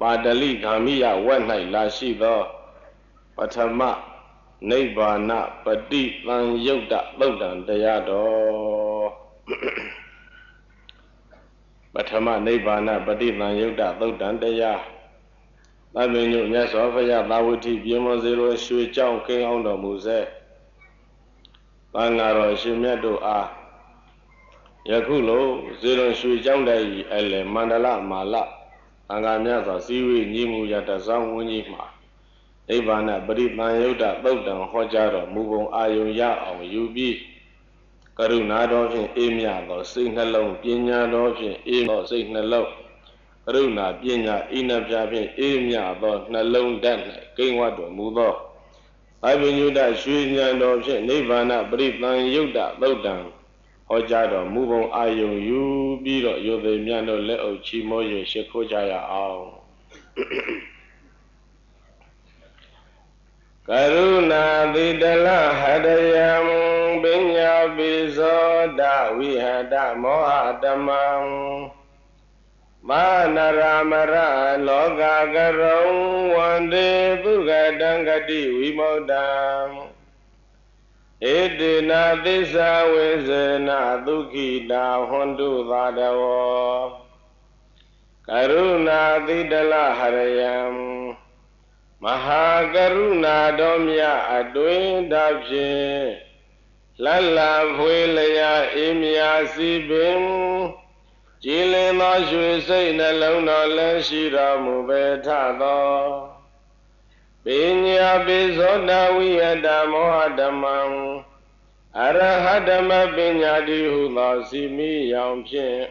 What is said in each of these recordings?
Padali Gamiya Wanai Lashido Patama Nibbana Pati Lan Yoda Lodan Dayado Patama Nibbana Pati Lan Yoda Lodan Daya Laminu Nyasofaya Lawuti Bimo Zero Shui Chong King on the Muse Bangaro Shimedo A Yakulo Zero Shui Chong Day Ele Mandala Mala Angamyaza Siwi Nimu Yata Zangwunima Nibbana Pati Lan Yoda Lodan Hojaro Mubon Ayo Ya on Yubi Karuna Dolphin Emia or Signalone Pinya Dolphin Em or Signalo Karuna Pinya Ina Japin Emia or Nalone Dan King Water Mudo I knew that Shunya Dolphin Nibbana Pati Lan Yoda Lodan Hojaro Mubon Ayo Yubi or Yodemiano Leo Chimoye Shekojaya Ao Karuna Vidala Hadayam Binya Bizoda Vihada Mohadamam Manaramara Loga Garong Wande Bugadangadi Vimodam Edina Disa Wizena Dukida Hondu Vadawo Karuna Vidala Hadayam Mahakaruna Domya Adwin Dabshin Lala Vuelaya Imya Sibim Jilima Shui Nalona Lenshira Mubetado Binya Bizoda Wiada Mohadamam Arahadama Binyadi Hula Simi Yampin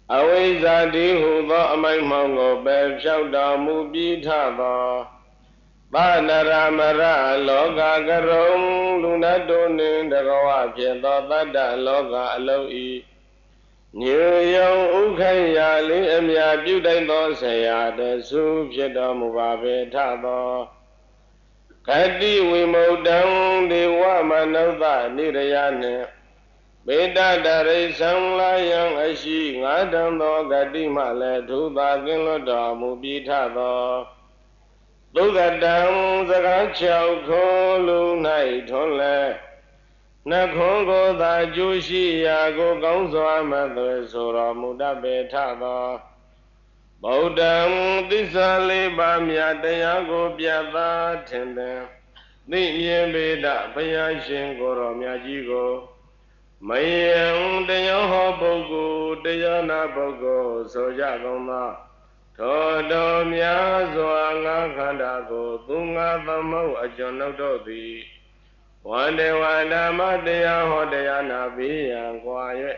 Awizadi Hula Amai Mongo Beb Shauda Mubitado Banaramara Loga Garong Luna Donin Dagawa Pieta Bada Loga Aloi New Young Ukaya Li Emya Budaito Saya the Su Pieta Mubabe Tado Kadi Wimodang Dewa Manova Nirayane Beda Dari Sangla Yang Ashi Ngadam Do Gadi Male Tuba Ginloda Mubitado Lugadam Zakachao Kolu Nai Tole Nakongo Da Jushi Yago Gonzo Amadwe Sura Muda Betaba Bodam Disali Bamya Dayago Biaba Tende Niye Beda Payashin Goro Myajigo Mayang Dayaho Bogo Dayana Bogo Soja Goma Todo Miazo Anga Kandago Tunga Vamo Ajonodo Di Wande Wanda Madea Hodayana Bia Quiet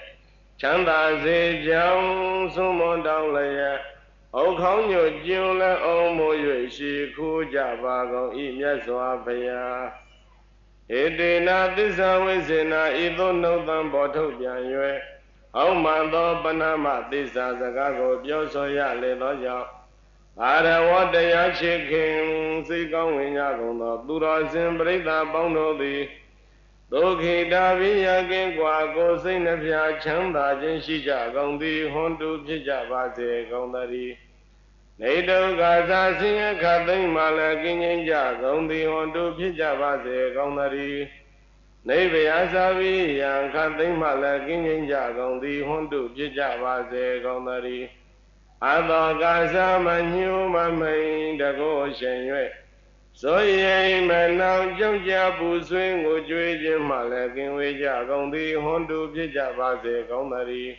Chanda Zijang Sumon Down Laya O Konyo Jula O Moyoshi Kuja Vago Imyaswa Paya Edina Disa Wizina Ido No Damboto Bianwe Aumando Panama Disa Zagago Biosoya Ledoja Arawataya Chicken Sikong Winyagono Dura Simbrita Bono Di Doki Davia Gengwago Sinapia Chanda Jinshija Gondi Hondu Pija Base Gondari Nado Gaza Singa Kathing Malakinja Gondi Hondu Pija Base Gondari Navy Asavi and Kathing Malakinja Gondi Hondu Pija Base Gondari Ado Gaza Manu Mamay Dago Shenwe So ye man now Jumja Buswing would you Malakin Wija Gondi Hondu Pija Base Gondari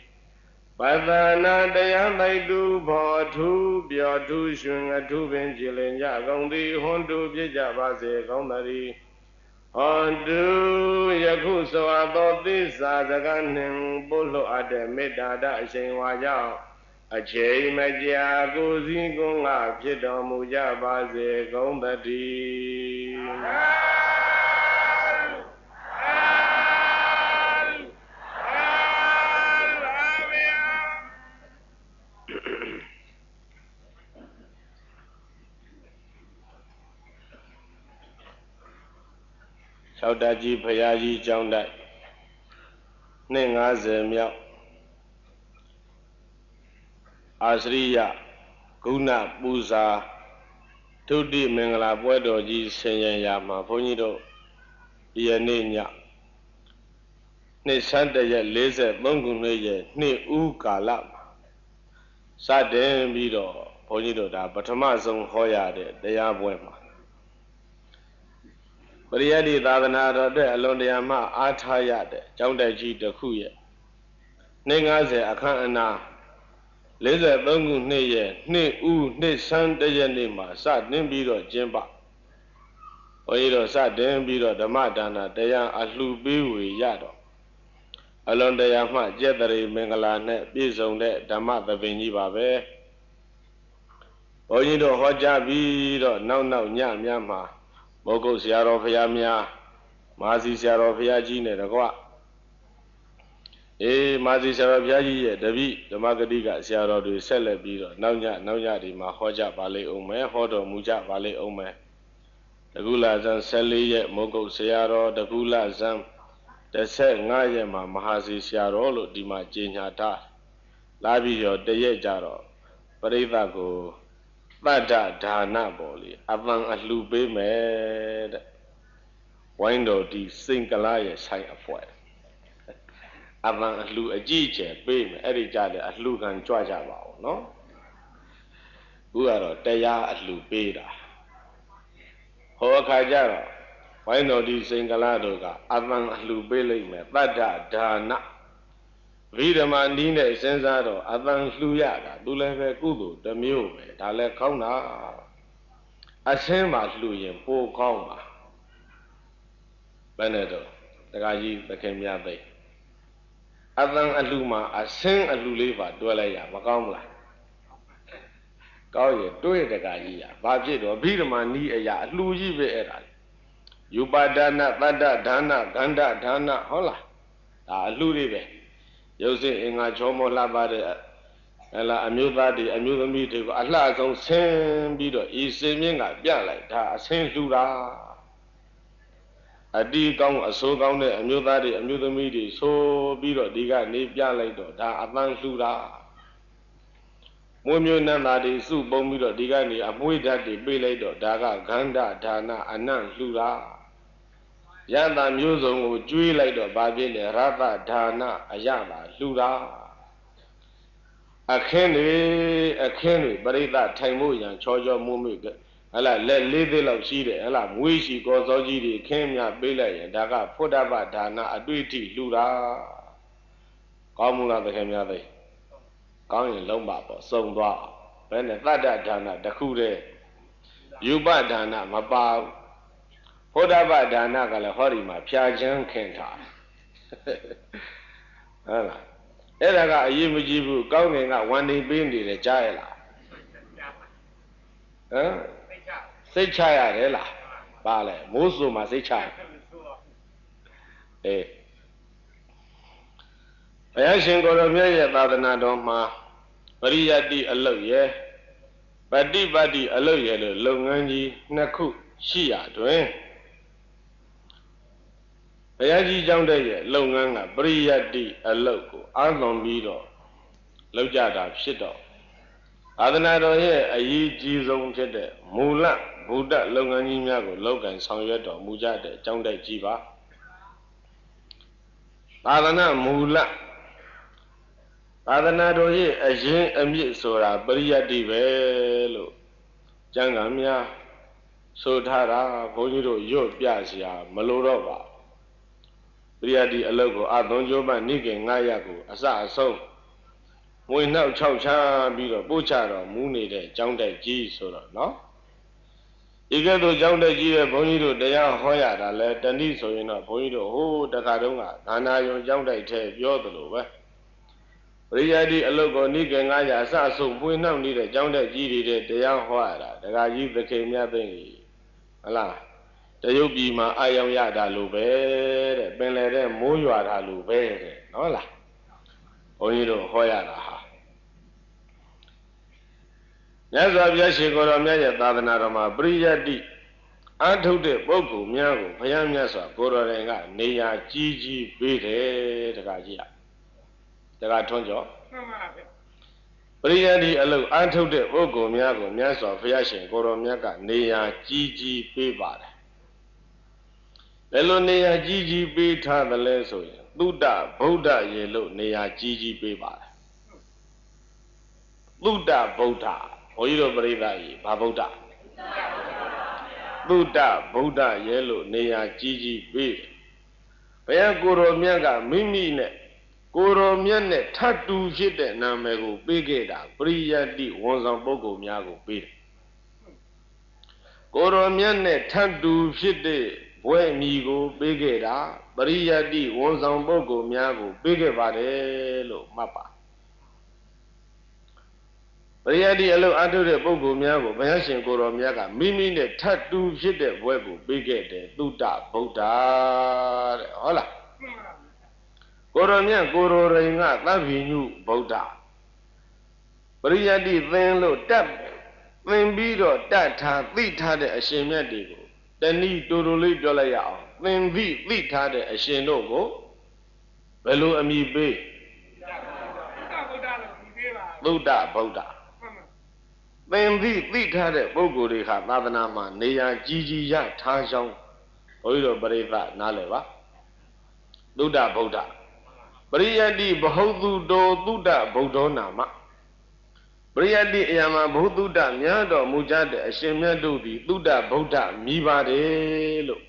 Badana Dayamai do Botu Biotu Shung a two Benjilin Yagondi Hondu Pija Base Gondari Hondu Yakuso about this Azaganim Bolo Ade Medada Shenwaya A Che Magia Gozi Gonga Piedo Muja Base Gondadi Chaudaji Payaji Joundai Ninga Zemia Asriya ဏပူဇာဒုတိမင်္ဂလာပွဲတော်ကြီးဆင်ရင်ရာမှာဘုန်းကြီးတို့ဒီယနေ့ညနှစ်ဆန်းတရက်43ခုနှစ်ရဲ့နှစ်ဦးကာလမှာစတင်ပြီးတော့ဘုန်းကြီးတို့ဒါပထမဆုံးဟောရတဲ့တရားပွဲမှာပရိယတ္တိသာသနာတော်တဲ့အလွန်တရာမှအားထားရတဲ့ကျောင်းတိုက်ကြီးတစ်ခုရဲ့နှစ်90အခမ်းအနား43ခုနှစ်ရဲ့နှစ်ဦးနှစ်ဆန်းတရက်နေ့မှာစတင်ပြီးတော့ကျင်းပဘုန်းကြီးတို့စတင်ပြီးတော့ဓမ္မဒါနတရားအလှူပေးဝေရတော့အလွန်တရာမှကျက်တရေမင်္ဂလာနဲ့ပြည့်စုံတဲ့ဓမ္မသဘင်ကြီးပါပဲဘုန်းကြီးတို့ဟောကြားပြီးတော့နောက်ညများမှာမောဂုတ်ဆရာတော်ဘုရားများမာစီဆရာတော်ဘုရားကြီးနဲ့တကွမာစီဆရာတော်ဘုရားကြီးရဲ့တပည့်ဓမ္မဂတိကဆရာတော်တွေဆက်လက်ပြီးတော့နောက်ညဒီမှာဟောကြားပါလိမ့်အောင်မယ်ဟောတော်မူကြပါလိမ့်အောင်မယ်တကူလဇန်14ရက်မောဂုတ်ဆရာတော်တကူလဇန်15ရက်မှာမဟာစီဆရာတော်လို့ဒီမှာကြေညာထားလာပြီးတော့တရက်ကြတော့ပရိသတ်ကိုတတ္တဒါနပေါ်လေအပန်အလှူပေးမယ်တဲ့ဝိုင်းတော်ဒီစိန်ကလားရဲ့ဆိုင်အဖွဲအပန်အလှူအကြည့်ကျယ်ပေးမယ်အဲ့ဒီကြတဲ့အလှူခံကြွကြပါဦးနော်ခုကတော့တရားအလှူပေးတာဟောအခါကြတော့ဝိုင်းတော်ဒီစိန်ကလားတို့ကအပန်အလှူပေးလိုက်မယ်တတ္တဒါနဗိဓမာနီးနဲ့စဉ်းစားတော့အပန်လှူရတာသူလည်းပဲကုသိုလ်တစ်မျိုးပဲဒါလည်းကောင်းတာအဆင်းမှာလှူရင်ပိုကောင်းပါဘယ်နဲ့တော့တခါကြီးသခင်များသိအပန်အလှူမှာအဆင်းအလှူလေးပါတွဲလိုက်ရမကောင်းဘူးလားကောင်းရင်တွေးတခါကြီးရဘာဖြစ်တော့ဗိဓမာနီးအရာအလှူကြီးပဲအဲ့ဒါယူပါဒနာတတ္တဒါနဂန္ဓဒါနဟုတ်လားဒါအလှူတွေပဲရုပ်စစ်အင်္ဂါချောမောလှပတဲ့ဟလာအမျိုးသားတွေအမျိုးသမီးတွေကိုအလှဆုံးဆင်းပြီးတော့ဤစင်မြင့်ကပြလိုက်ဒါအဆင်းလှူတာအတီးကောင်းအဆိုးကောင်းတဲ့အမျိုးသားတွေအမျိုးသမီးတွေဆိုပြီးတော့ဒီကနေပြလိုက်တော့ဒါအပန်းလှူတာမွေးမျိုးနန်းသားတွေစုပုံပြီးတော့ဒီကနေအမွေးဓာတ်တွေပေးလိုက်တော့ဒါကဂန္ဓဒါနအနံ့လှူတာယန္တာမျိုးစုံကိုကျွေးလိုက်တော့ဘာဖြစ်လဲရတဒါနအယတာလှူတာအခင်းတွေပရိသတ်ထိုင်မှုရန်ချောမွေ့ဟလာလက်လေးသေးလောက်ရှိတယ်ဟလာမွေးရှိကောစောကြီးတွေခင်းမြပေးလိုက်ရင်ဒါကဖုဒ္ဓဘဒါနအတွေ့အထိလှူတာကောင်းမှုလားသခင်များသိကောင်းရင်လုံးပါပေါ့စုံသွားဘယ်နဲ့တတ္တဒါနတစ်ခုတည်းယူပဒါနမပါဘူးဘုဒ္ဓဘာဒါနကလည်းဟောဒီမှာဖြာချမ်းခင်ထားဟုတ်လားအဲ့ဒါကအရေးမကြီးဘူးကောင်းငင်ကဝန်နေပေးနေတယ်ကြားရလားဟမ်စိတ်ချရတယ်လားပါလဲမိုးဆူမှာစိတ်ချဘုရားရှင်ကိုယ်တော်မြတ်ရဲ့သာသနာတော်မှာပရိယတ္တိအလုတ်ရဲ့ပฏิပတ်တိအလုတ်ရဲ့လို့လုပ်ငန်းကြီးနှစ်ခုရှိရတွင်ဘုရားကြီးကျောင်းတဲ့ရဲ့လုပ်ငန်းကပရိယတ္တိအလုတ်ကိုအားသွန်ပြီးတော့လုပ်ကြတာဖြစ်တော့သာသနာတော်ရဲ့အရေးကြီးဆုံးဖြစ်တဲ့မူလဗုဒ္ဓလုပ်ငန်းကြီးများကိုလုပ်ကင်ဆောင်ရွက်တော်မူကြတဲ့ကျောင်းတိုက်ကြီးပါသာသနာမူလသာသနာတော်ရဲ့အရင်အမြစ်ဆိုတာပရိယတ္တိပဲလို့ကျမ်းဂန်များဆိုထားတာဘုန်းကြီးတို့ရွတ်ပြเสียမလိုတော့ပါပရိယတ္တိအလုတ်ကိုအသွန်ကျိုးမှနိကေ9ရပ်ကိုအစအဆုံးမွေနှောက်6ချပြီးတော့ပို့ချတော်မူနေတဲ့ကျောင်းတိုက်ကြီးဆိုတော့နော်ဒီကဲ့သို့ကျောင်းတိုက်ကြီးရဲ့ဘုန်းကြီးတို့တရားဟောရတာလဲတဏိဆိုရင်တော့ဘုန်းကြီးတို့ဟိုးတခါတုန်းကဒါနာယုံကျောင်းတိုက်ထဲပြောသလိုပဲပရိယတ္တိအလုတ်ကိုနိကေ9ရပ်အစအဆုံးမွေနှောက်နေတဲ့ကျောင်းတိုက်ကြီးတွေတဲ့တရားဟောရတာဒကာကြီးသခင်မြတ်သိဟလားတရုတ်ပြည်မှာအာယုံရတာလို့ပဲတဲ့ပင်လယ်တဲ့မိုးရွာတာလို့ပဲတဲ့နော်လားဘုန်းကြီးတို့ဟောရတာဟာမြတ်စွာဘုရားရှင်ကိုယ်တော်မြတ်ရဲ့သာသနာတော်မှာပရိယတ္တိအထုတ်တဲ့ပုဂ္ဂိုလ်များကိုဘုရားမြတ်စွာကိုယ်တော်တိုင်ကနေရာကြီးပေးတယ်တခါကြီးရတခါထွန်းကျော်မှန်ပါဗျ ပရိယတ်ဒီအလုတ်အားထုတ်တဲ့ပုဂ္ဂိုလ်များကိုမြတ်စွာဘုရားရှင်ကိုရောမြတ်ကနေရာကြီးကြီးပေးပါတယ်ဘယ်လိုနေရာကြီးကြီးပေးထားသလဲဆိုရင်သုဒ္ဓဗုဒ္ဓရေလို့နေရာကြီးကြီးပေးပါတယ်သုဒ္ဓဗုဒ္ဓဘုန်းကြီးတို့ပရိသတ်ကြီးဘာဗုဒ္ဓသုဒ္ဓဗုဒ္ဓရေလို့နေရာကြီးကြီးပေးဘုရားကိုရောမြတ်ကမိမိနဲ့ကိုရောမြတ်နဲ့ထပ်တူဖြစ်တဲ့နာမည်ကိုပေးခဲ့တာပရိယတ်တိဝန်ဆောင်ပုဂ္ဂိုလ်များကိုပေးတယ်ကိုရောမြတ်နဲ့ထပ်တူဖြစ်တဲ့ဘွဲ့မီကိုပေးခဲ့တာပရိယတ်တိဝန်ဆောင်ပုဂ္ဂိုလ်များကိုပေးခဲ့ပါတယ်လို့မှတ်ပါပရိယတ်တိအလုတ်အထုတဲ့ပုဂ္ဂိုလ်များကိုဘုရားရှင်ကိုရောမြတ်ကမိမိနဲ့ထပ်တူဖြစ်တဲ့ဘွဲ့ကိုပေးခဲ့တယ်သုဒ္ဓဗုဒ္ဓတဲ့ဟုတ်လားကိုရောမြတ်ကိုရောရိန်ကသဗ္ဗညုဗုဒ္ဓပရိယတ်တိသင်လို့တတ်သင်ပြီးတော့တတ်ထားသိထားတဲ့အရှင်မြတ်တွေကိုတဏိတူတူလေးပြောလိုက်ရအောင်သင်ပြီးသိထားတဲ့အရှင်တို့ကိုဘယ်လိုအမည်ပေးသုဒ္ဓဗုဒ္ဓသင်ပြီးသိထားတဲ့ပုဂ္ဂိုလ်တွေဟာသာသနာမှာနေရာကြီးကြီးရထားကြောင်းဘုန်းကြီးတို့ပရိသတ်နားလည်ပါသုဒ္ဓဗုဒ္ဓပရိယတ္တိဘဟုသုတောသုဒ္ဓဗုဒ္ဓောနာမပရိယတ္တိအရာမှာဘုသုဒ္ဓများတော်မူကြတဲ့အရှင်မြတ်တို့သည်သုဒ္ဓဗုဒ္ဓမြည်ပါတယ်လို့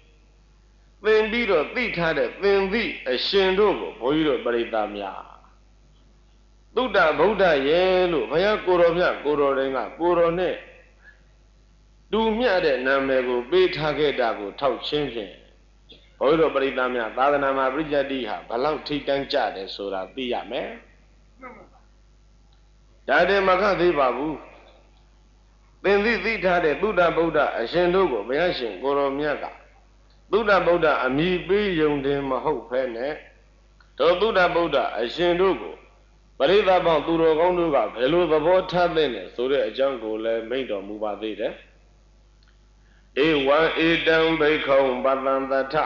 သင်ပြီးတော့သိထားတဲ့သင်သည့်အရှင်တို့ကိုဘုန်းကြီးတို့ပရိသတ်များသုဒ္ဓဗုဒ္ဓရဲ့လို့ဘုရားကိုရောမြတ်ကိုရောတိုင်းကကိုရောနဲ့တူမြတ်တဲ့နာမည်ကိုပေးထားခဲ့တာကိုထောက်ချင်းဖြင့်ဘုန်းကြီးတို့ပရိသတ်များသာသနာမှာပရိယတ္တိဟာဘလောက်ထိတန်းကြတယ်ဆိုတာသိရမယ်ဒါတည်းမခသေးပါဘူးသင်သိထားတဲ့သုဒ္ဓဗုဒ္ဓအရှင်တို့ကိုဘုရားရှင်ကိုရောမြတ်ကသုဒ္ဓဗုဒ္ဓအမည်ပေးယုံတင်မဟုတ်ဖဲနဲ့တို့သုဒ္ဓဗုဒ္ဓအရှင်တို့ကိုပရိသတ်ပေါင်းသူတော်ကောင်းတို့ကဘယ်လိုသဘောထားသင့်လဲဆိုတဲ့အကြောင်းကိုလည်းမိန့်တော်မူပါသေးတယ်ဧဝံဧတံဘိက္ခုံပတံတထ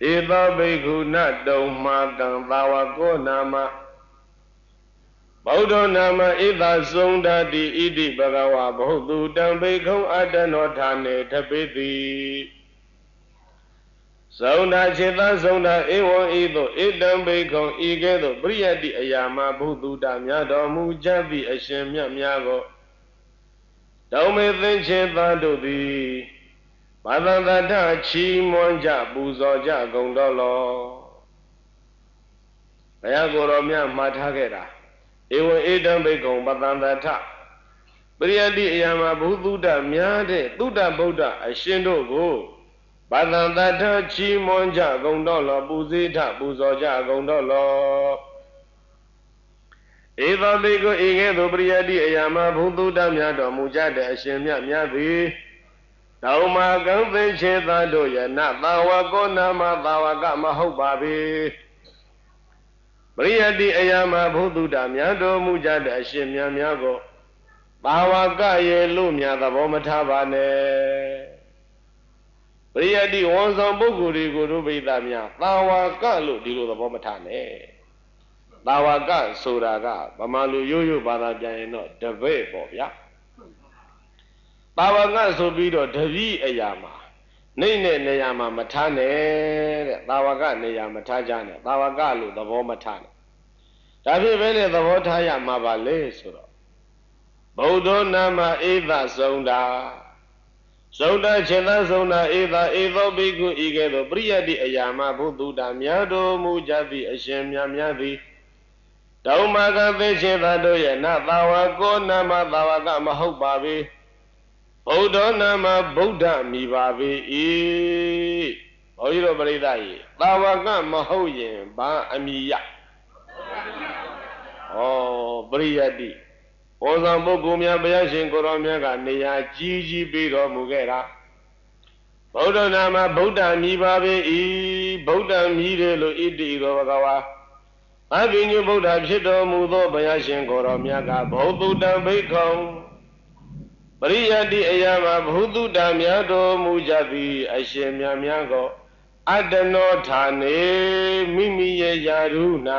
ဧသောဘိက္ခုနတုံမာတံသာဝကောနာမဗုဒ္ဓနာမဣသသုံဒတိဣတိဘဂဝါဘုသူတံဘိက္ခုံအတ္တနောဌာနေထပိတိသုံဒခြေသသုံဒဧဝံဤသို့ဧတံဘိက္ခုံဤကဲ့သို့ပရိယတ္တိအရာမှာဘုသူတများတော်မူကြသည့်အရှင်မြတ်များကိုတောင်းမေသင်္ချေသာတို့သည်ဘာသန္တထချီးမွမ်းကြပူဇော်ကြကုန်တော်လောဘုရားကိုယ်တော်မြတ်မှားထားခဲ့တာဧဝံဧတံဘိက္ခုံပတန္တထပရိယတ္တိအရာမှာဘုသူတများတဲ့သုဒ္ဓဗုဒ္ဓအရှင်တို့ကိုဘာသန္တထချီးမွမ်းကြကုန်တော်လောပူဇေထပူဇော်ကြကုန်တော်လောဧသောဘိက္ခုဤကဲ့သို့ပရိယတ္တိအရာမှာဘုသူတများတော်မူကြတဲ့အရှင်မြတ်များသည်တောင်မာကံသိချေသာတို့ယနသာဝကောနာမသာဝကမဟုတ်ပါပေပရိယတ္တိအရာမှာဘုသူတများတော်မူကြတဲ့အရှင်မြတ်များကိုသာဝကရေလို့များသဘောမထားပါနဲ့ပရိယတ္တိဝန်ဆောင်ပုဂ္ဂိုလ်တွေကိုတို့ပိသများသာဝကလို့ဒီလိုသဘောမထားနဲ့သာဝကဆိုတာကဗမာလူရိုးရိုးဘာသာပြန်ရင်တော့တပည့်ပေါ့ဗျာသာဝကဆိုပြီးတော့တပည့်အရာမှာနေနေရာမှာမထားနဲ့တဲ့သာဝကနေရာမထားကြနဲ့သာဝကလို့သဘောမထားနဲ့ဒါဖြစ်ပဲလေသဘောထားရမှာပါလေဆိုတော့ဗုဒ္ဓနာမဧသသုံးတာသုံးတာခြေသာသုံးတာဧသဧသောဘိက္ခုဤကဲ့သို့ပရိယတ္တိအရာမှာဘုသူတများတော်မူကြသည့်အရှင်မြတ်များသည်တောင်မာကသေခြေသာတို့ရဲ့နသာဝကောနာမသာဝကမဟုတ်ပါပေဗုဒ္ဓနာမဗုဒ္ဓမိပါပေ၏ဘုန်းကြီးတို့ပရိသတ်ကြီးသာဝကမဟုတ်ရင်ဘာအမည်ရပရိယတ္တိဘောဇံပုဂ္ဂိုလ်များဘုရားရှင်ကိုရောမြတ်ကနေရာကြီးကြီးပေးတော်မူခဲ့တာဗုဒ္ဓနာမဗုဒ္ဓမိပါပေ၏ဗုဒ္ဓမိတယ်လို့ဣတိရောဘဂဝါအဘိညုဗုဒ္ဓဖြစ်တော်မူသောဘုရားရှင်ကိုရောမြတ်ကဘုသူတံဘိက္ခုံပရိယတ္တိအရာမှာဘုသူတများတော်မူကြသည်အရှင်မြတ်များကိုအတ္တနောဌာနေမိမိရဲ့ယာရု၌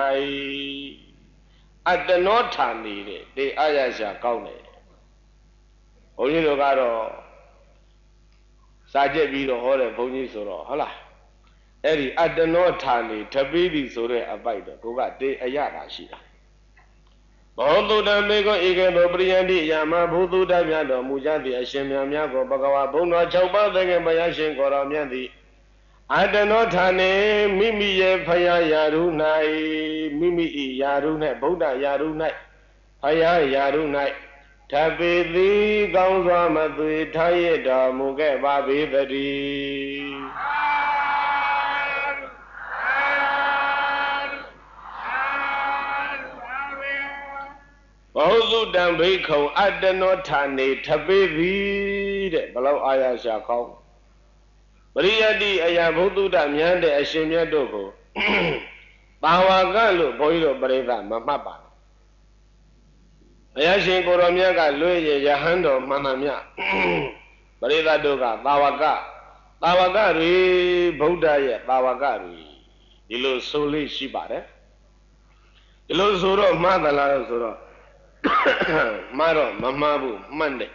အတ္တနောဌာနေတဲ့တေအားရရှာကောင်းတယ်ဘုန်းကြီးတို့ကတော့စာကြက်ပြီးတော့ဟောတဲ့ဘုန်းကြီးဆိုတော့ဟုတ်လားအဲ့ဒီအတ္တနောဌာနေထပိတိဆိုတဲ့အပိုက်တော့ကိုကတေအရတာရှိတာဘောဓုတံမေကောဧကေသောပရိယန္တိယာမဘုသူတ္တမြတ်တော်မူကြသည့်အရှင်မြတ်များကိုဘဂဝါဘုံတော်6ပါးသခင်ဘုရားရှင်ကိုယ်တော်မြတ်သည်အတ္တနောဌာနေမိမိရဲ့ဖယားယာရု၌မိမိ၏ယာရု၌ဗုဒ္ဓယာရု၌ဖယားယာရု၌ထပေသည်ကောင်းစွာမသွေထားရတော်မူခဲ့ပါပေသတည်းဘောဓုတံဘိက္ခုံအတ္တနောဌာနေထပေသည်တဲ့ဘလောက်အာရရှာကောင်းပရိယတ္တိအရာဘုဒ္ဓတမြတ်တဲ့အရှင်မြတ်တို့ကိုပါဝါကလို့ဘုန်းကြီးတို့ပရိသတ်မမှတ်ပါနဲ့ဘုရားရှင်ကိုရောမြတ်ကလွှဲရယဟန်တော်မှန်မှန်မြတ်ပရိသတ်တို့ကပါဝါကတွေဗုဒ္ဓရဲ့ပါဝါကတွေဒီလိုဆိုလေးရှိပါတယ်ဒီလိုဆိုတော့မှားသလားလို့ဆိုတော့မှားတော့မမှားဘူးမှန်တယ်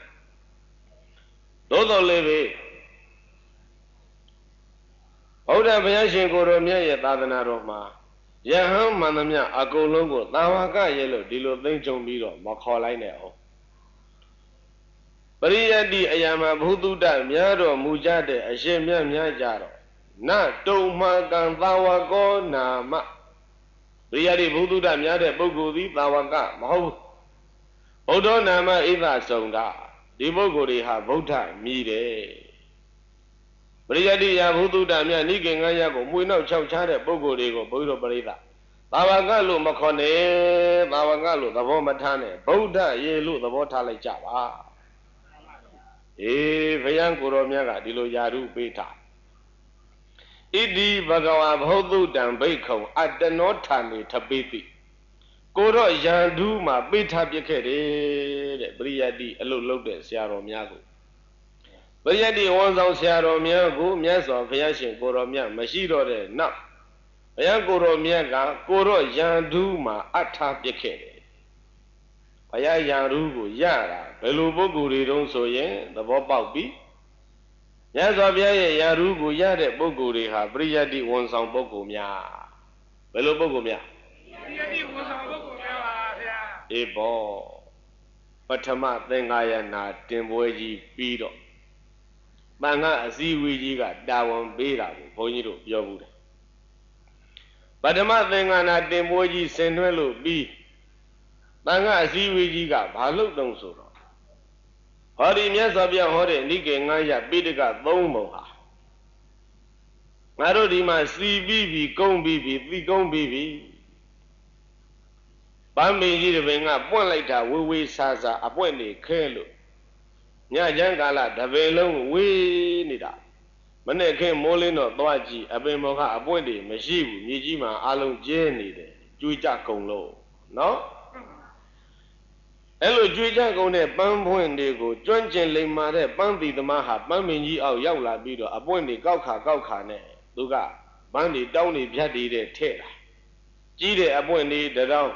သို့တော်လည်းပဲဘုရားဘုရားရှင်ကိုရောမြတ်ရဲ့သာသနာတော်မှာယဟန်မှန်သမျှအကုန်လုံးကိုသာဝကရဲ့လို့ဒီလိုသိမ့်ချုံပြီးတော့မခေါ်လိုက်နဲ့အောင်ပရိယတ္တိအယမဘုသူတ္တများတော်မူကြတဲ့အရှင်မြတ်များကြတော့နတုံမှကံသာဝကောနာမပရိယတ္တိဘုသူတ္တများတဲ့ပုဂ္ဂိုလ်သည်သာဝကမဟုတ်ဘူးဘုဒ္ဓနာမဣသဆုံးတာဒီပုဂ္ဂိုလ်တွေဟာဗုဒ္ဓမြည်တယ်ပရိယတ္တိယဘုသူတ္တမြတ်နိကေငါးရပ်ကိုမွေနောက်၆ချားတဲ့ပုဂ္ဂိုလ်တွေကိုဘုရားပရိသတ်သာဝကလို့မခေါ်နဲ့သာဝကလို့သဘောမထားနဲ့ဗုဒ္ဓရေလို့သဘောထားလိုက်ကြပါအေးဘုရားကိုရောမြတ်ကဒီလိုယာရုပေးထားဣတိဘဂဝါဘုသူတံဘိက္ခုံအတ္တနောဌာနေထပိတိကိုတော့ယန္ဓုမှာပေးထားပြခဲ့တယ်တဲ့ပရိယတ္တိအလုတ်လုတ်တဲ့ဆရာတော်များကိုပရိယတ္တိဝန်ဆောင်ဆရာတော်များကိုမြတ်စွာဘုရားရှင်ကိုရောမြတ်မရှိတော့တဲ့နောက်ဘုရားကိုရောမြတ်ကကိုတော့ယန္ဓုမှာအထာပြခဲ့တယ်ဘုရားယန္ဓုကိုရတာဘယ်လိုပုဂ္ဂိုလ်တွေတုံးဆိုရင်သဘောပေါက်ပြီမြတ်စွာဘုရားရဲ့ယန္ဓုကိုရတဲ့ပုဂ္ဂိုလ်တွေဟာပရိယတ္တိဝန်ဆောင်ပုဂ္ဂိုလ်များဘယ်လိုပုဂ္ဂိုလ်များပရိယတ္တိဝန်ဆောင်ပုဂ္ဂိုလ်များပါဗျာအေးဘောပထမသင်္ဃာယနာတင်ပွဲကြီးပြီးတော့တန်ခါအစည်းအဝေးကြီးကတာဝန်ပေးတာကိုဘုန်းကြီးတို့ပြောဘူးတယ်ပထမသင်္ဃာနာတင်ပွဲကြီးဆင်နွှဲလို့ပြီးတန်ခါအစည်းအဝေးကြီးကဘာလို့တုံးဆိုတော့ဟောဒီမြတ်စွာဘုရားဟောတဲ့နိကေငါးရပ်ပိဋက3ပုံဟာငါတို့ဒီမှာစီပြီးပြီကုန်းပြီးပြီသိကုန်းပြီးပြီဗမ်းမင်းကြီးတပင်ကပွင့်လိုက်တာဝေဝေဆာဆာအပွင့်နေခဲလို့ညချမ်းကာလတပင်လုံးဝေးနေတာမနဲ့ခင်းမိုးလင်းတော့သွားကြည့်အပင်ပေါ်ကအပွင့်တွေမရှိဘူးမြေကြီးမှာအလုံးကျဲနေတယ်ကျွေးကြကုန်လို့နော်အဲ့လိုကျွေးကြကုန်တဲ့ပန်းပွင့်တွေကိုကျွမ်းကျင်လိမ္မာတဲ့ပန်းသီသမားဟာပန်းမင်းကြီးအောက်ရောက်လာပြီးတော့အပွင့်တွေကောက်ခါနဲ့သူကပန်းတွေတောင်းတွေဖြတ်တည်တဲ့ထဲ့တာကြီးတဲ့အပွင့်တွေတောင်း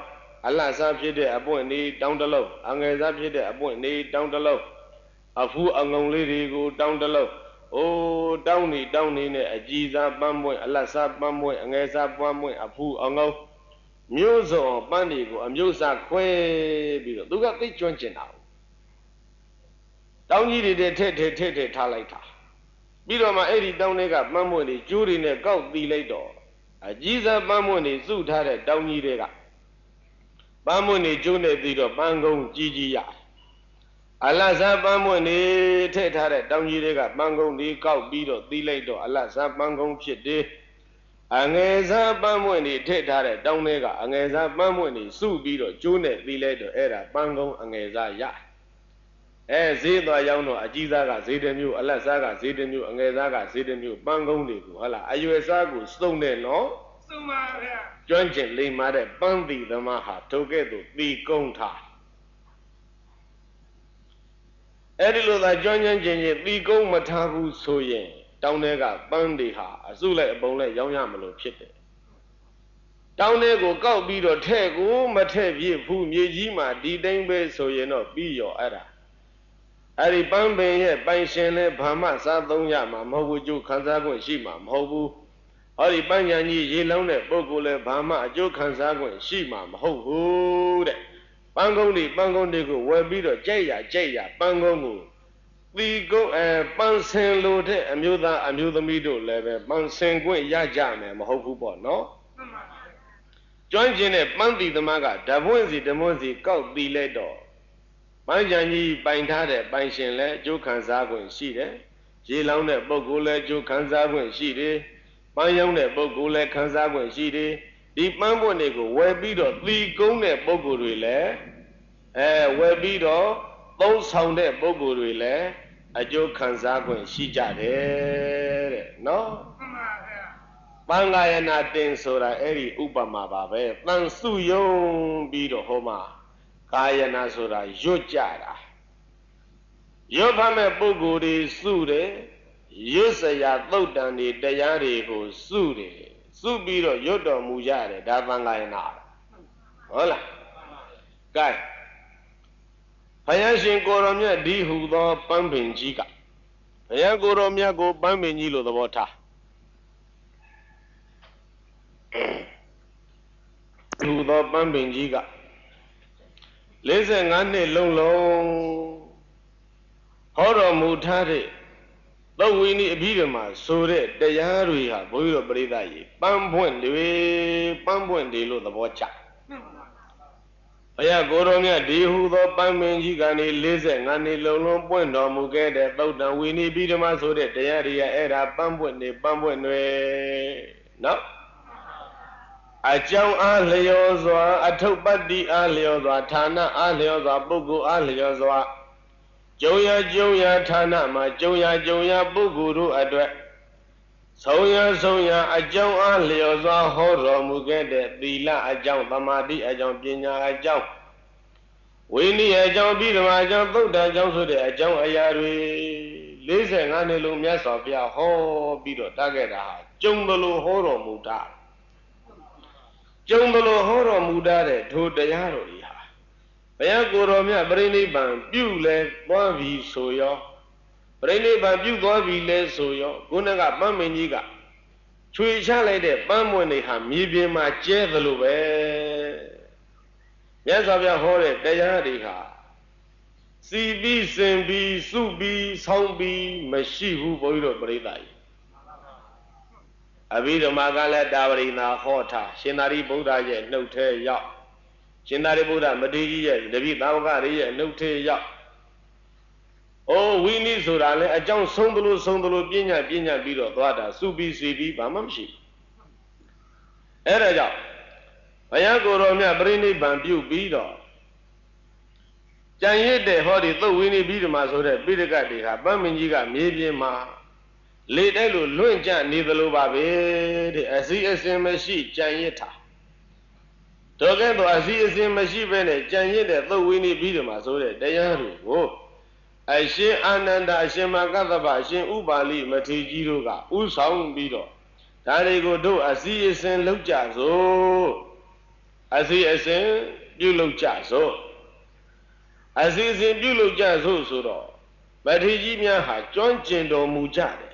အလှစားဖြစ်တဲ့အပွင့်တွေတောင်းတလုံးအငယ်စားဖြစ်တဲ့အပွင့်တွေတောင်းတလုံးအဖူးအငုံလေးတွေကိုတောင်းတလုံးအိုးတောင်းနေနဲ့အကြည်စားပန်းပွင့်အလှစားပန်းပွင့်အငယ်စားပန်းပွင့်အဖူးအငုံမျိုးစုံပန်းတွေကိုအမျိုးစားခွဲပြီးတော့သူကသိကျွမ်းကျင်တာတောင်းကြီးတွေထဲထားလိုက်တာပြီးတော့မှအဲ့ဒီတောင်းတွေကပန်းပွင့်တွေကျိုးတွေနဲ့ကောက်တီးလိုက်တော့အကြည်စားပန်းပွင့်တွေစုထားတဲ့တောင်းကြီးတွေကပန်းပွင့်တွေကျိုးနေပြီးတော့ပန်းကုန်းကြီးရအလတ်စားပန်းပွင့်တွေထည့်ထားတဲ့တောင်းကြီးတွေကပန်းကုန်းတွေကောက်ပြီးတော့တီးလိုက်တော့အလတ်စားပန်းကုန်းဖြစ်တယ်အငယ်စားပန်းပွင့်တွေထည့်ထားတဲ့တောင်းတွေကအငယ်စားပန်းပွင့်တွေစုပြီးတော့ကျိုးနေတီးလိုက်တော့အဲ့ဒါပန်းကုန်းအငယ်စားရဈေးသွားရောက်တော့အကြီးစားကဈေးတစ်မျိုးအလတ်စားကဈေးတစ်မျိုးအငယ်စားကဈေးတစ်မျိုးပန်းကုန်းတွေကိုဟုတ်လားအရွယ်စားကိုစုံတယ်နော်စုံပါဗျာကျွမ်းကျင်လိမ္မာတဲ့ပန်းသီသမားဟာထိုကဲ့သို့တီကုန်းထားအဲ့ဒီလိုသာကျွမ်းကျင်တီကုန်းမထားဘူးဆိုရင်တောင်းတဲ့ကပန်းတွေဟာအစုလိုက်အပုံလိုက်ရောင်းရမလို့ဖြစ်တယ် တောင်းတဲ့ကိုကောက်ပြီးတော့ထဲ့ကိုမထဲ့ပြည့်ဘူးမြေကြီးမှာဒီတိုင်းပဲဆိုရင်တော့ပြီးရောအဲ့ဒီပန်းပင်ရဲ့ပိုင်ရှင်လဲဘာမှစားသုံးရမှာမဟုတ်ဘူးကျိုးခံစားခွင့်ရှိမှာမဟုတ်ဘူးဟောဒီပန်းညာကြီးရေလောင်းတဲ့ပုဂ္ဂိုလ်လဲဘာမှအကျိုးခံစားခွင့်ရှိမှာမဟုတ်ဘူးတဲ့ပန်းကုန်းတွေကိုဝယ်ပြီးတော့ကြိုက်ရပန်းကုန်းကိုသီကုန်းပန်းစင်လို့တဲ့အမျိုးသားအမျိုးသမီးတို့လည်းပဲပန်းစင်ခွင့်ရကြမယ်မဟုတ်ဘူးပေါ့နော်ကျွမ်းကျင်တဲ့ပန်းတီသမားကဓပွင့်စီကောက်တီလိုက်တော့ပန်းချံကြီးပိုင်ထားတဲ့ပိုင်ရှင်လည်းအကျိုးခံစားခွင့်ရှိတယ်ရေလောင်းတဲ့ပုဂ္ဂိုလ်လည်းအကျိုးခံစားခွင့်ရှိတယ်ပန်းရောင်းတဲ့ပုဂ္ဂိုလ်လည်းခံစားခွင့်ရှိတယ်ဒီပန်းပွင့်တွေကိုဝယ်ပြီးတော့သီကုန်းတဲ့ပုဂ္ဂိုလ်တွေလည်းဝယ်ပြီးတော့သုံးဆောင်တဲ့ပုဂ္ဂိုလ်တွေလည်းအကျိုးခံစားခွင့်ရှိကြတယ်တဲ့နော်ပန်းကာယနာတင်ဆိုတာအဲ့ဒီဥပမာပါပဲတန်စုယုံပြီးတော့ဟောမှာကာယနာဆိုတာရွတ်ကြတာရွတ်ဖတ်မဲ့ပုဂ္ဂိုလ်တွေစုတယ်ရွတ်စရာသုတ်တန်တွေတရားတွေကိုစုတယ်စုပြီးတော့ရွတ်တော်မူကြတယ်ဒါပန်းကာယနာဟုတ်လားကဲဘုရားရှင်ကိုရောမြတ်ဒီဟူသောပန်းပင်ကြီးကဘုရားကိုရောမြတ်ကိုပန်းပင်ကြီးလို့သဘောထားဟူသောပန်းပင်ကြီးက45နှစ်လုံးဟောတော်မူထားတဲ့သုတ်ဝိနည်းအဘိဓမ္မာဆိုတဲ့တရားတွေဟာဘုန်းကြီးတို့ပရိသတ်ကြီးပန်းပွင့်တွေလို့သဘောကျဘုရားကိုယ်တော်မြတ်ဒီဟူသောပန်းပင်ကြီးကနေ45နှစ်လုံးပွင့်တော်မူခဲ့တဲ့သုတ်တံဝိနည်းအဘိဓမ္မာဆိုတဲ့တရားတွေကအဲ့ဒါပန်းပွင့်တွေနော်အကြောင်းအားလျော်စွာအထုပ်ပတ္တိအားလျော်စွာဌာနအားလျော်စွာပုဂ္ဂိုလ်အားလျော်စွာကျုံရဌာနမှာကျုံရပုဂ္ဂိုလ်တို့အတွက်ဆုံးရအကြောင်းအားလျော်စွာဟောတော်မူခဲ့တဲ့သီလအကြောင်းသမာဓိအကြောင်းပညာအကြောင်းဝိနည်းအကြောင်းပြီးဓမ္မအကြောင်းသုတ်တံအကြောင်းဆိုတဲ့အကြောင်းအရာတွေ45နှစ်လုံးမြတ်စွာဘုရားဟောပြီးတော့တားခဲ့တာဟာကျုံသလိုဟောတော်မူတာကျုံသလိုဟောတော်မူတဲ့ထိုတရားတော်ကြီးဟာဘုရားကိုယ်တော်မြတ်ပြိဋိဘံပြုလဲသွားပြီဆိုရောပြိဋိဘံပြုသွားပြီလဲဆိုရောခုနကပန်းမင်းကြီးကချွေချလိုက်တဲ့ပန်းမွင့်တွေဟာမြေပြင်မှာကျဲသလိုပဲမြတ်စွာဘုရားဟောတဲ့တရားတွေဟာစီပြီးစင်ပြီးစုပြီးဆောင်းပြီးမရှိဘူးဘုန်းကြီးတို့ပြိဋိကြီးအဘိဓမ္မာကလည်းတာဝရိနာဟောထားရှင်သာရိပုတ္တရာရဲ့နှုတ်ထဲရောက်ရှင်သာရိပုတ္တမထေရကြီးရဲ့တပည့်သာဝကတွေရဲ့နှုတ်ထဲရောက်ဝိနည်းဆိုတာလည်းအကြောင်းဆုံးသလိုပြညာပြီးတော့သွားတာစုပြီးစီပြီးဘာမှမရှိအဲ့ဒါကြောင့်ဘုရားကိုယ်တော်မြတ်ပြိဋိဘံပြုပြီးတော့ကြံရစ်တဲ့ဟောဒီသုတ်ဝိနည်းပြီးဓမ္မဆိုတဲ့ပိဋကတ်တွေဟာပန်းမင်းကြီးကမြေပြင်မှာလေတိုက်လို့လွင့်ကျနေသလိုပါပဲတဲ့အစီအစဉ်မရှိကြံရစ်တာတော့ကဲတော့အစီအစဉ်မရှိဘဲနဲ့ကြံရစ်တဲ့သုတ်ဝိနည်းပြီးဓမ္မဆိုတဲ့တရားတွေကိုအရှင်အာနန္ဒအရှင်မကသဗ္ဗအရှင်ဥပါလိမထေရကြီးတို့ကဥဆောင်ပြီးတော့ဒါတွေကိုတို့အစီအစဉ်လုပ်ကြစို့အစီအစဉ်ပြုလုပ်ကြစို့အစီအစဉ်ပြုလုပ်ကြစို့ဆိုတော့မထေရကြီးများဟာကျွမ်းကျင်တော်မူကြတယ်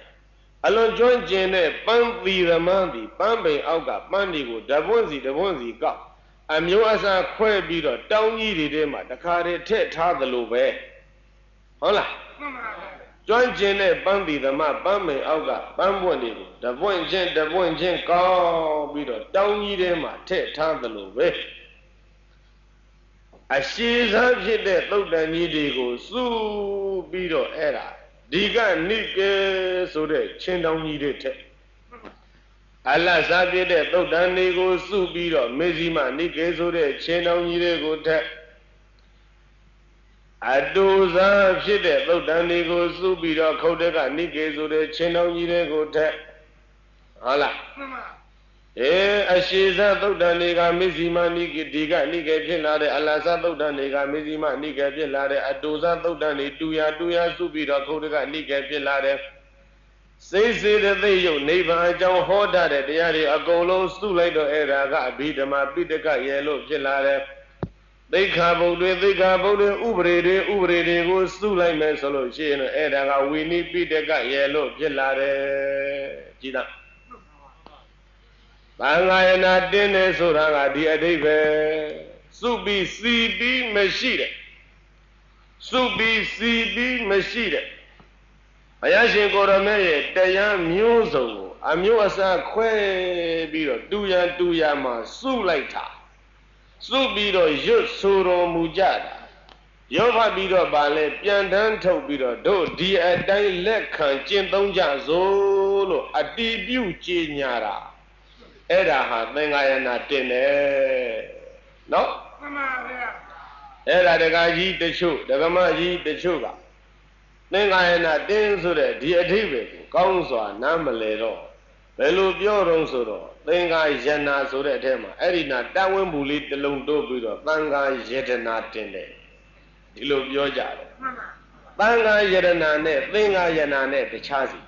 အလွန်ကျွမ်းကျင်တဲ့ပန်းသီရမန်းသည်ပန်းပင်အောက်ကပန်းတွေကိုဓပွန်းစီကောက်အမျိုးအစားခွဲပြီးတော့တောင်းကြီးတွေထဲမှာတခါတည်းထည့်ထားသလိုပဲဟုတ်လားမှန်ပါဗျာကျွမ်းကျင်တဲ့ပန်းသီရမပန်းပင်အောက်ကပန်းပွင့်တွေကိုဓပွင့်ချင်းကောက်ပြီးတော့တောင်းကြီးထဲမှာထည့်ထားသလိုပဲအရှိစားဖြစ်တဲ့သုတ်တန်ကြီးတွေကိုစုပြီးတော့အဲ့ဒါဒီကနိကေဆိုတဲ့ချင်းတောင်းကြီးတွေထက်အလတ်စားပြတဲ့သုတ်တန်တွေကိုစုပြီးတော့မေဇိမနိကေဆိုတဲ့ချင်းတောင်းကြီးတွေကိုထက်အတူစားဖြစ်တဲ့သုတ်တန်တွေကိုစုပြီးတော့ခုတ်တဲ့ကနိကေဆိုတဲ့ချင်းတောင်းကြီးတွေကိုထက်ဟုတ်လားမှန်ပါအရှိစားသုတ်တန်တွေကမေဇိမနိကေဒီကနိကေဖြစ်လာတဲ့အလတ်စားသုတ်တန်တွေကမေဇိမနိကေဖြစ်လာတဲ့အတူစားသုတ်တန်တွေတူရစုပြီးတော့ခုတ်တဲ့ကနိကေဖြစ်လာတဲ့ စိတ်စေတသိက်ယုတ်နိဗ္ဗာန်အကြောင်းဟောတာတဲ့တရားတွေအကုန်လုံးစုလိုက်တော့အဲ့ဒါကအဘိဓမ္မာပိဋကရဲ့လို့ဖြစ်လာတယ်သိက္ခာပုဒ်တွေဥပဒေတွေကိုစုလိုက်မယ်ဆိုလို့ရှိရင်အဲ့ဒါကဝိနည်းပိဋကရဲ့လို့ဖြစ်လာတယ်ကြည်လားသံဃာယနာတင်းတယ်ဆိုတာကဒီအဓိပ္ပာယ်စုပြီးစီပြီးမရှိတဲ့စုပြီးစီပြီးမရှိတဲ့ဘုရားရှင်ကိုရမေရဲ့တရားမျိုးစုံကိုအမျိုးအစားခွဲပြီးတော့တူရမှာစုလိုက်တာစုပြီးတော့ရွတ်ဆိုတော်မူကြတာရောဖတ်ပြီးတော့ဗာလဲပြန်တန်းထုတ်ပြီးတော့တို့ဒီအတိုင်းလက်ခံကျင့်သုံးကြစို့လို့အတိပြုကြေညာတာအဲ့ဒါဟာသင်္ဃာယနာတင်တယ်နော်မှန်ပါဗျာအဲ့ဒါဒကာကြီးတချို့ဒကမကြီးတချို့ကသင်္ဃာယနာတင်းဆိုတဲ့ဒီအဓိပ္ပာယ်ကိုကောင်းစွာနားမလည်တော့ဘယ်လိုပြောတော့ဆိုတော့သင်္ဃာယနာဆိုတဲ့အထက်မှာအဲ့ဒီနာတဝင်းဘူးလေးတစ်လုံးတိုးပြီးတော့သံဃာယတနာတင်တယ်ဒီလိုပြောကြတယ်သံဃာယတနာနဲ့သင်္ဃာယနာနဲ့တခြားစီ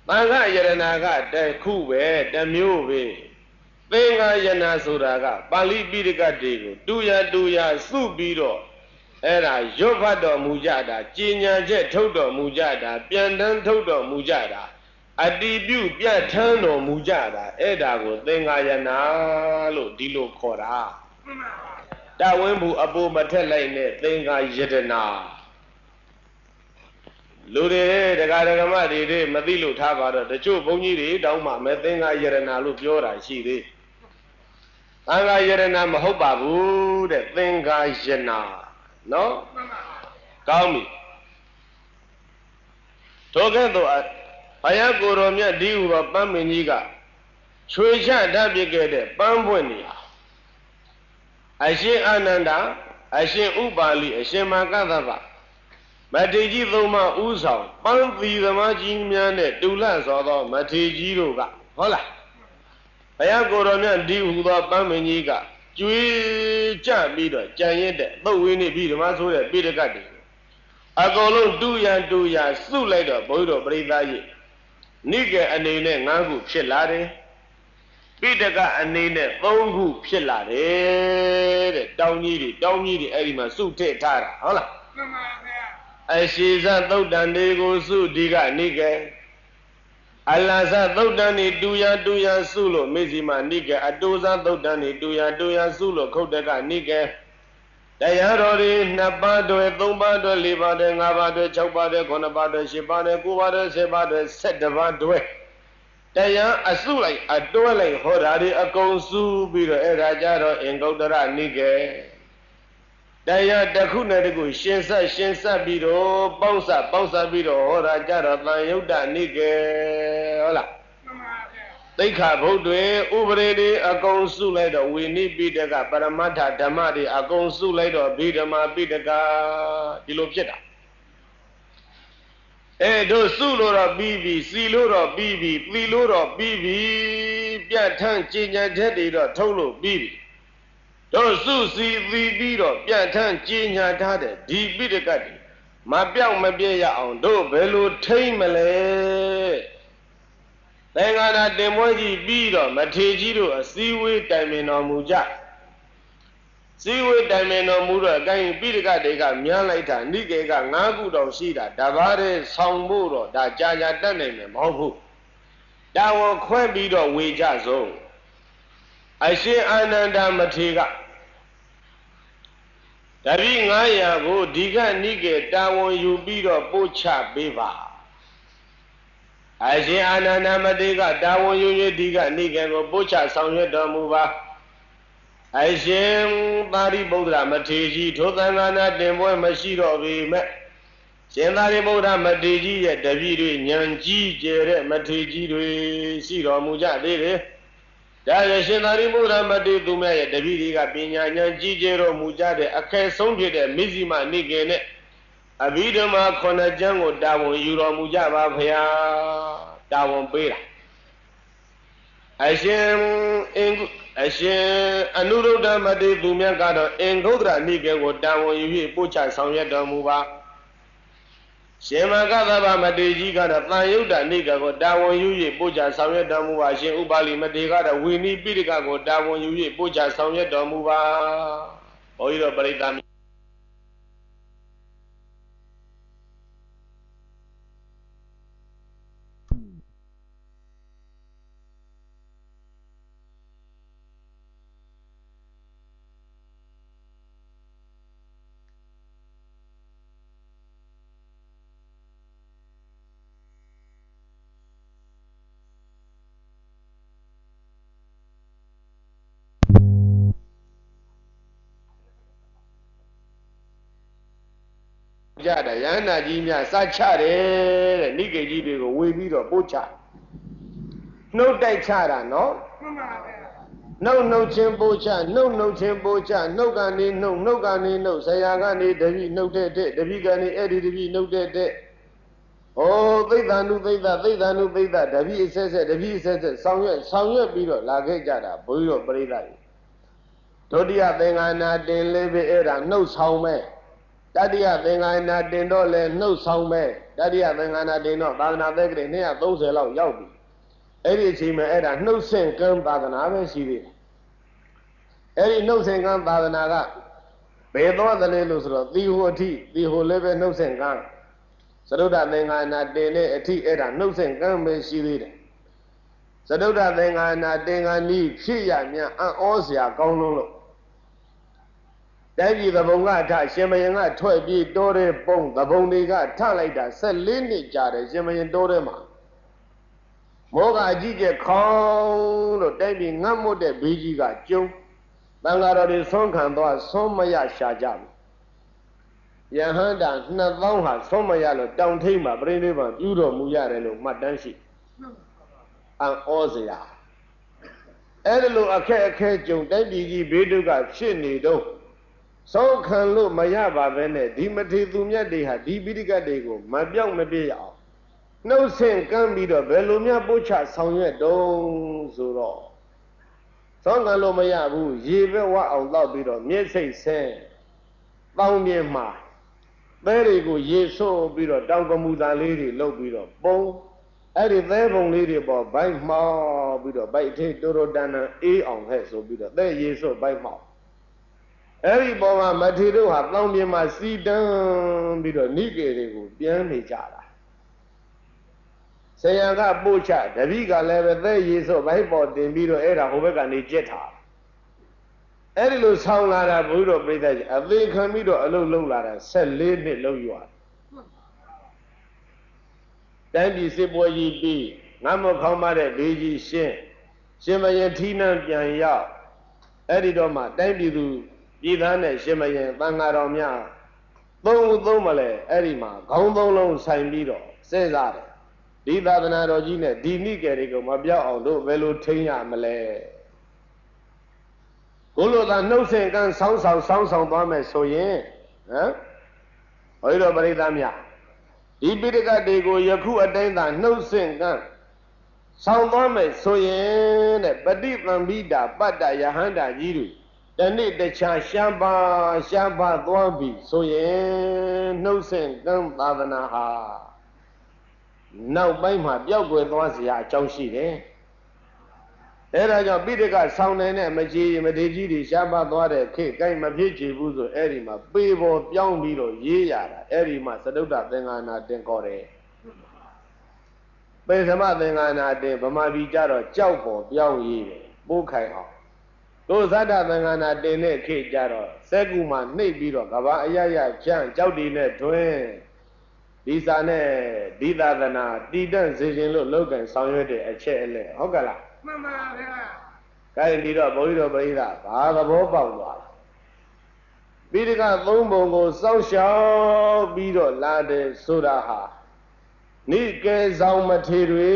သံဃာယတနာကတခုပဲတစ်မျိုးပဲသင်္ဃာယနာဆိုတာကပါဠိပိဋကတွေကိုတူရစုပြီးတော့အဲ့ဒါရွတ်ဖတ်တော်မူကြတာကျင့်ညာချက်ထုတ်တော်မူကြတာပြန်တန်းထုတ်တော်မူကြတာအတိပြုပြဋ္ဌာန်းတော်မူကြတာအဲ့ဒါကိုသင်္ဃာယနာလို့ဒီလိုခေါ်တာတဝင်းဘူးအပူမထက်လိုက်နဲ့သင်္ဃာယတနာလူတွေဒကာဒကမတွေမသိလို့ထားပါတော့တချို့ဘုန်းကြီးတွေတောင်းမှမဲသင်္ဃာယတနာလို့ပြောတာရှိသေးသံဃာယတနာမဟုတ်ပါဘူးတဲ့သင်္ဃာယနာနော်ကောင်းပြီထိုကဲ့သို့ဘုရားကိုယ်တော်မြတ်ဒီဥသောပန်းမင်းကြီးကချွေချဓာတ်ပြခဲ့တဲ့ပန်းပွင့်နေဟာအရှင်အာနန္ဒာအရှင်ဥပါလိအရှင်မာကသဗ္ဗမထေကြီးသုံးပါးဥဆောင်ပန်းသီသမားကြီးများနဲ့တူလတ်စွာသောမထေကြီးတို့ကဟုတ်လားဘုရားကိုယ်တော်မြတ်ဒီဥသောပန်းမင်းကြီးကကျွေးကြပြီးတော့ကြံရစ်တဲ့သုတ်ဝင်းနေပြီးဓမ္မဆိုတဲ့ပိဋကတ်တွေအကုန်လုံးတူရစုလိုက်တော့ဘုန်းကြီးတို့ပရိသတ်ကြီးနိကေအနေနဲ့9ခုဖြစ်လာတယ်ပိဋကအနေနဲ့3ခုဖြစ်လာတယ်တဲ့တောင်းကြီးတွေအဲ့ဒီမှာစုထည့်ထားတာဟုတ်လားမှန်ပါဗျာအရှိဇသုတ်တန်တွေကိုစုဒီကနိကေအလ္လာဇသုတ်တန်နေတူရစုလို့မေဇီမာနိကေအတူဇသုတ်တန်နေတူရစုလို့ခုတ်တကနိကေတရားတော်တွေ2ပါးတွဲ3ပါးတွဲ4ပါးတွဲ5ပါးတွဲ6ပါးတွဲ9ပါးတွဲ10ပါးတွဲ9ပါးတွဲ10ပါးတွဲ17ပါးတွဲတရားအစုလိုက်အတွဲလိုက်ဟောတာတွေအကုန်စုပြီးတော့အဲ့ဒါကြတော့အင်္ဂုတ္တရနိကေတရားတစ်ခုနဲ့တစ်ခုရှင်းဆက်ပြီးတော့ပေါင်းစပြီးတော့ဟောတာကြတော့သံယုတ်တနိကေဟုတ်လားမှန်ပါဗျာသိက္ခာဘုတ်တွေဥပဒေတွေအကုန်စုလိုက်တော့ဝိနည်းပိဋကပရမတ္ထဓမ္မတွေအကုန်စုလိုက်တော့ဗိဓမ္မာပိဋကဒီလိုဖြစ်တာအဲ့တို့စုလို့တော့ပြီးပြီစီလို့တော့ပြီးပြီသီလို့တော့ပြီးပြီပြဋ္ဌာန်းကျင့်ကြံချက်တွေတော့ထုတ်လို့ပြီးပြီတို့စုစီသီပြီးတော့ပြဋ္ဌာန်းကျင့်ညာထားတဲ့ဒီပိဋကတ်တွေမပြောက်မပြည့်ရအောင်တို့ဘယ်လိုထိမ့်မလဲသင်္ဃာနာတင်ပွဲကြီးပြီးတော့မထေကြီးတို့အစည်းဝေးတိုင်ပင်တော်မူကြစည်းဝေးတိုင်ပင်တော်မူတော့အကိုင်းပိဋကတ်တွေကမြန်းလိုက်တာနိကေက9ခုတောင်ရှိတာတပါးတည်းဆောင်ဖို့တော့ဒါကြာတတ်နိုင်မယ်မဟုတ်ဘူးတာဝန်ခွဲပြီးတော့ဝေကြစို့အရှင်အာနန္ဒာမထေရကတပည့်900ကိုဒီကနိကေတာဝန်ယူပြီးတော့ပို့ချပေးပါအရှင်အာနန္ဒာမထေရကတာဝန်ယူ၍ဒီကနိကေကိုပို့ချဆောင်ရွက်တော်မူပါအရှင်သာရိပုတ္တရာမထေရကြီးထိုသံဃာနာတင်ပွဲမရှိတော့ပေမဲ့ရှင်သာရိပုတ္တရာမထေရကြီးရဲ့တပည့်တွေဉာဏ်ကြီးကျယ်တဲ့မထေရကြီးတွေရှိတော်မူကြသေးတယ်ဒါရရှင်သာရိပုတ္တရာမထေရသူမြတ်ရဲ့တပည့်တွေကပညာဉာဏ်ကြီးကျယ်တော်မူကြတဲ့အခဲဆုံးဖြစ်တဲ့မဇ္ဈိမနိကေနဲ့အဘိဓမ္မာ9ကျမ်းကိုတာဝန်ယူတော်မူကြပါဖရာတာဝန်ပေးတာအရှင်အနုရုဒ္ဓမတေသူမြတ်ကတော့အင်္ဂုတ္တရနိကေကိုတာဝန်ယူပြီးပို့ချဆောင်ရွက်တော်မူပါ ရှင်မကသဗ္ဗမတေကြီးကတော့တန်ယုတ်တာနိကကိုတာဝန်ယူ၍ပို့ချဆောင်ရွက်တော်မူပါရှင်ဥပါလိမတေကတော့ဝိနည်းပိဋကကိုတာဝန်ယူ၍ပို့ချဆောင်ရွက်တော်မူပါဘုန်းကြီးတို့ပရိသတ်ကြတယ်ရဟန္တာကြီးများစချတယ်တဲ့နိကေကြီးတွေကိုဝေပြီးတော့ပို့ချနှုတ်တိုက်ချတာနော်မှန်ပါဗျာနှုတ်ချင်းပို့ချနှုတ်ချင်းပို့ချနှုတ်ကနေနှုတ်ကနေနှုတ်ဆရာကနေတပိနှုတ်တဲ့တပိကနေအဲ့ဒီတပိနှုတ်တဲ့ဩသိတ္တ ानु သိတ္တသိတ္တ ानु သိတ္တတပိအဆက်ဆက်တပိအဆက်ဆက်ဆောင်ရွက်ပြီးတော့လာခဲ့ကြတာဘုန်းကြီးတို့ပရိသတ်ကြီးဒုတိယသင်္ဃာနာတင်လေးပဲအဲ့ဒါနှုတ်ဆောင်မဲ့တတိယသင်္ဃာနာတင်တော့လဲနှုတ်ဆောင်မဲ့တတိယသင်္ဃာနာတင်တော့သာသနာသက်ကလေး230လောက်ရောက်ပြီအဲ့ဒီအချိန်မှာအဲ့ဒါနှုတ်ဆင့်ကမ်းသာသနာပဲရှိသေးတယ်အဲ့ဒီနှုတ်ဆင့်ကမ်းသာသနာကဘယ်သွားသလဲလို့ဆိုတော့သီဟိုအထိသီဟိုလည်းပဲနှုတ်ဆင့်ကမ်းသရုဒ္ဓသင်္ဃာနာတင်တဲ့အထိအဲ့ဒါနှုတ်ဆင့်ကမ်းပဲရှိသေးတယ်သရုဒ္ဓသင်္ဃာနာတင်ကနီးဖြစ်ရများအံ့ဩစရာကောင်းလို့တိုင်းပြည်သဘုံကထရှင်မယင်ကထွက်ပြေးတိုးတဲ့ပုံသဘုံတွေကထလိုက်တာ14နှစ်ကြာတယ်ရှင်မယင်တိုးတဲ့မှာမောကအကြီးကျယ်ခေါင်းလို့တိုင်းပြည်ငတ်မွတ်တဲ့ဘေးကြီးကကျုံတန်ဃာတော်တွေဆုံးခံသွားဆုံးမရရှာကြဘူးယဟန္တာ2000ဟာဆုံးမရလို့တောင်ထိပ်မှာပြိဋိဘံပြုတော်မူရတယ်လို့မှတ်တမ်းရှိအံ့ဩစရာအဲ့ဒါလိုအခက်အခဲကြုံတိုင်းပြည်ကြီးဘေးဒုက္ခဖြစ်နေတော့ဆုံးခံလို့မရပါပဲနဲ့ဒီမထေသူမြတ်တွေဟာဒီပိဋကတ်တွေကိုမပြောင်းမပြည့်အောင်နှုတ်ဆင့်ကမ်းပြီးတော့ဘယ်လိုများပို့ချဆောင်ရွက်တုံးဆိုတော့ဆုံးခံလို့မရဘူးရေပဲဝအောင်တောက်ပြီးတော့မျက်စိတ်ဆင်းတောင်းပြင်းမှာသဲတွေကိုရေဆိုးပြီးတော့တောင်ကမူသားလေးတွေလုပ်ပြီးတော့ပုံအဲ့ဒီသဲပုံလေးတွေပေါ်ဘိုက်မှောက်ပြီးတော့ဘိုက်ထေးတိုးတိုးတန်တန်အေးအောင်ဟဲ့ဆိုပြီးတော့သဲရေဆိုးဘိုက်မှောက်အဲ့ဒီပေါ်မှာမထေတို့ဟာတောင်းပြင်းမှာစီတန်းပြီးတော့နိကေတွေကိုပြန်နေကြတာဆရာကပို့ချတပည့်ကလည်းပဲသဲရေဆို့ဘိုက်ပေါ်တင်ပြီးတော့အဲ့ဒါဟိုဘက်ကနေကြက်ထားအဲ့ဒီလိုဆောင်းလာတာဘုရားပြိဿကြီးအသေးခံပြီးတော့အလုပ်လုပ်လာတာ14နှစ်လုပ်ရွာတိုင်းပြည်စစ်ပွဲကြီးပြီးငါမခေါင်းမတဲ့ဘေးကြီးရှင်မယင်ထီးနှံပြန်ရောက်အဲ့ဒီတော့မှတိုင်းပြည်သူပြည်သားနဲ့ရှင်မယင်သံဃာတော်များသုံးမလဲအဲ့ဒီမှာခေါင်းသုံးလုံးဆိုင်ပြီးတော့စဉ်းစားတယ်ဒီသာသနာတော်ကြီးနဲ့ဒီနိကေတွေကိုမပြောက်အောင်တို့ဘယ်လိုထိန်းရမလဲကိုလိုသာနှုတ်ဆင့်ကန်းဆောင်းသွားမယ်ဆိုရင်ဟမ်ဘုရားပရိသတ်များဒီပိဋကတ်တွေကိုယခုအတိုင်းသာနှုတ်ဆင့်ကန်းဆောင်းသွားမယ်ဆိုရင်တဲ့ပฏิသံဘိတာပတ္တယဟန္တာကြီးတွေတနေ့တခြားရှားပါသွားပြီဆိုရင်နှုတ်ဆင့်ကန်းသာသနာဟာနောက်ပိုင်းမှာပျောက်ကွယ်သွားเสียအကြောင်းရှိတယ်အဲဒါကြောင့်ပိဋကဆောင်းနေတဲ့မကြီးမထေကြီးတွေရှားပါသွားတဲ့ခေတ်ကိုင်းမဖြစ်ချေဘူးဆိုအဲ့ဒီမှာပေပေါ်ပြောင်းပြီးတော့ရေးရတာအဲ့ဒီမှာသတုတ္တသင်္ဃာနာတင်ခေါ်တယ်ပေသမသင်္ဃာနာတင်ဗမာပြည်ကြတော့ကြောက်ပေါ်ပြောင်းရေးတယ်ပိုးခိုင်အောင်တို့သတ္တသင်္ဃာနာတင်တဲ့ခေတ်ကြတော့စက်ကူမှာနှိပ်ပြီးတော့ကဘာအရချမ်းကြောက်တီနဲ့တွင်းဒီစာနဲ့ဒီသာသနာတည်တံ့စေခြင်းလို့လောက်ကန်ဆောင်ရွက်တဲ့အချက်အလက်ဟုတ်ကလားမှန်ပါဗျာ။ဒါရင်ဒီတော့ဘုန်းကြီးတို့ပရိသတ်ဘာသဘောပေါက်သွားလဲ။ပိဋကသုံးပုံကိုစောင့်ရှောက်ပြီးတော့လာတယ်ဆိုတာဟာနိကေဆောင်မထေတွေ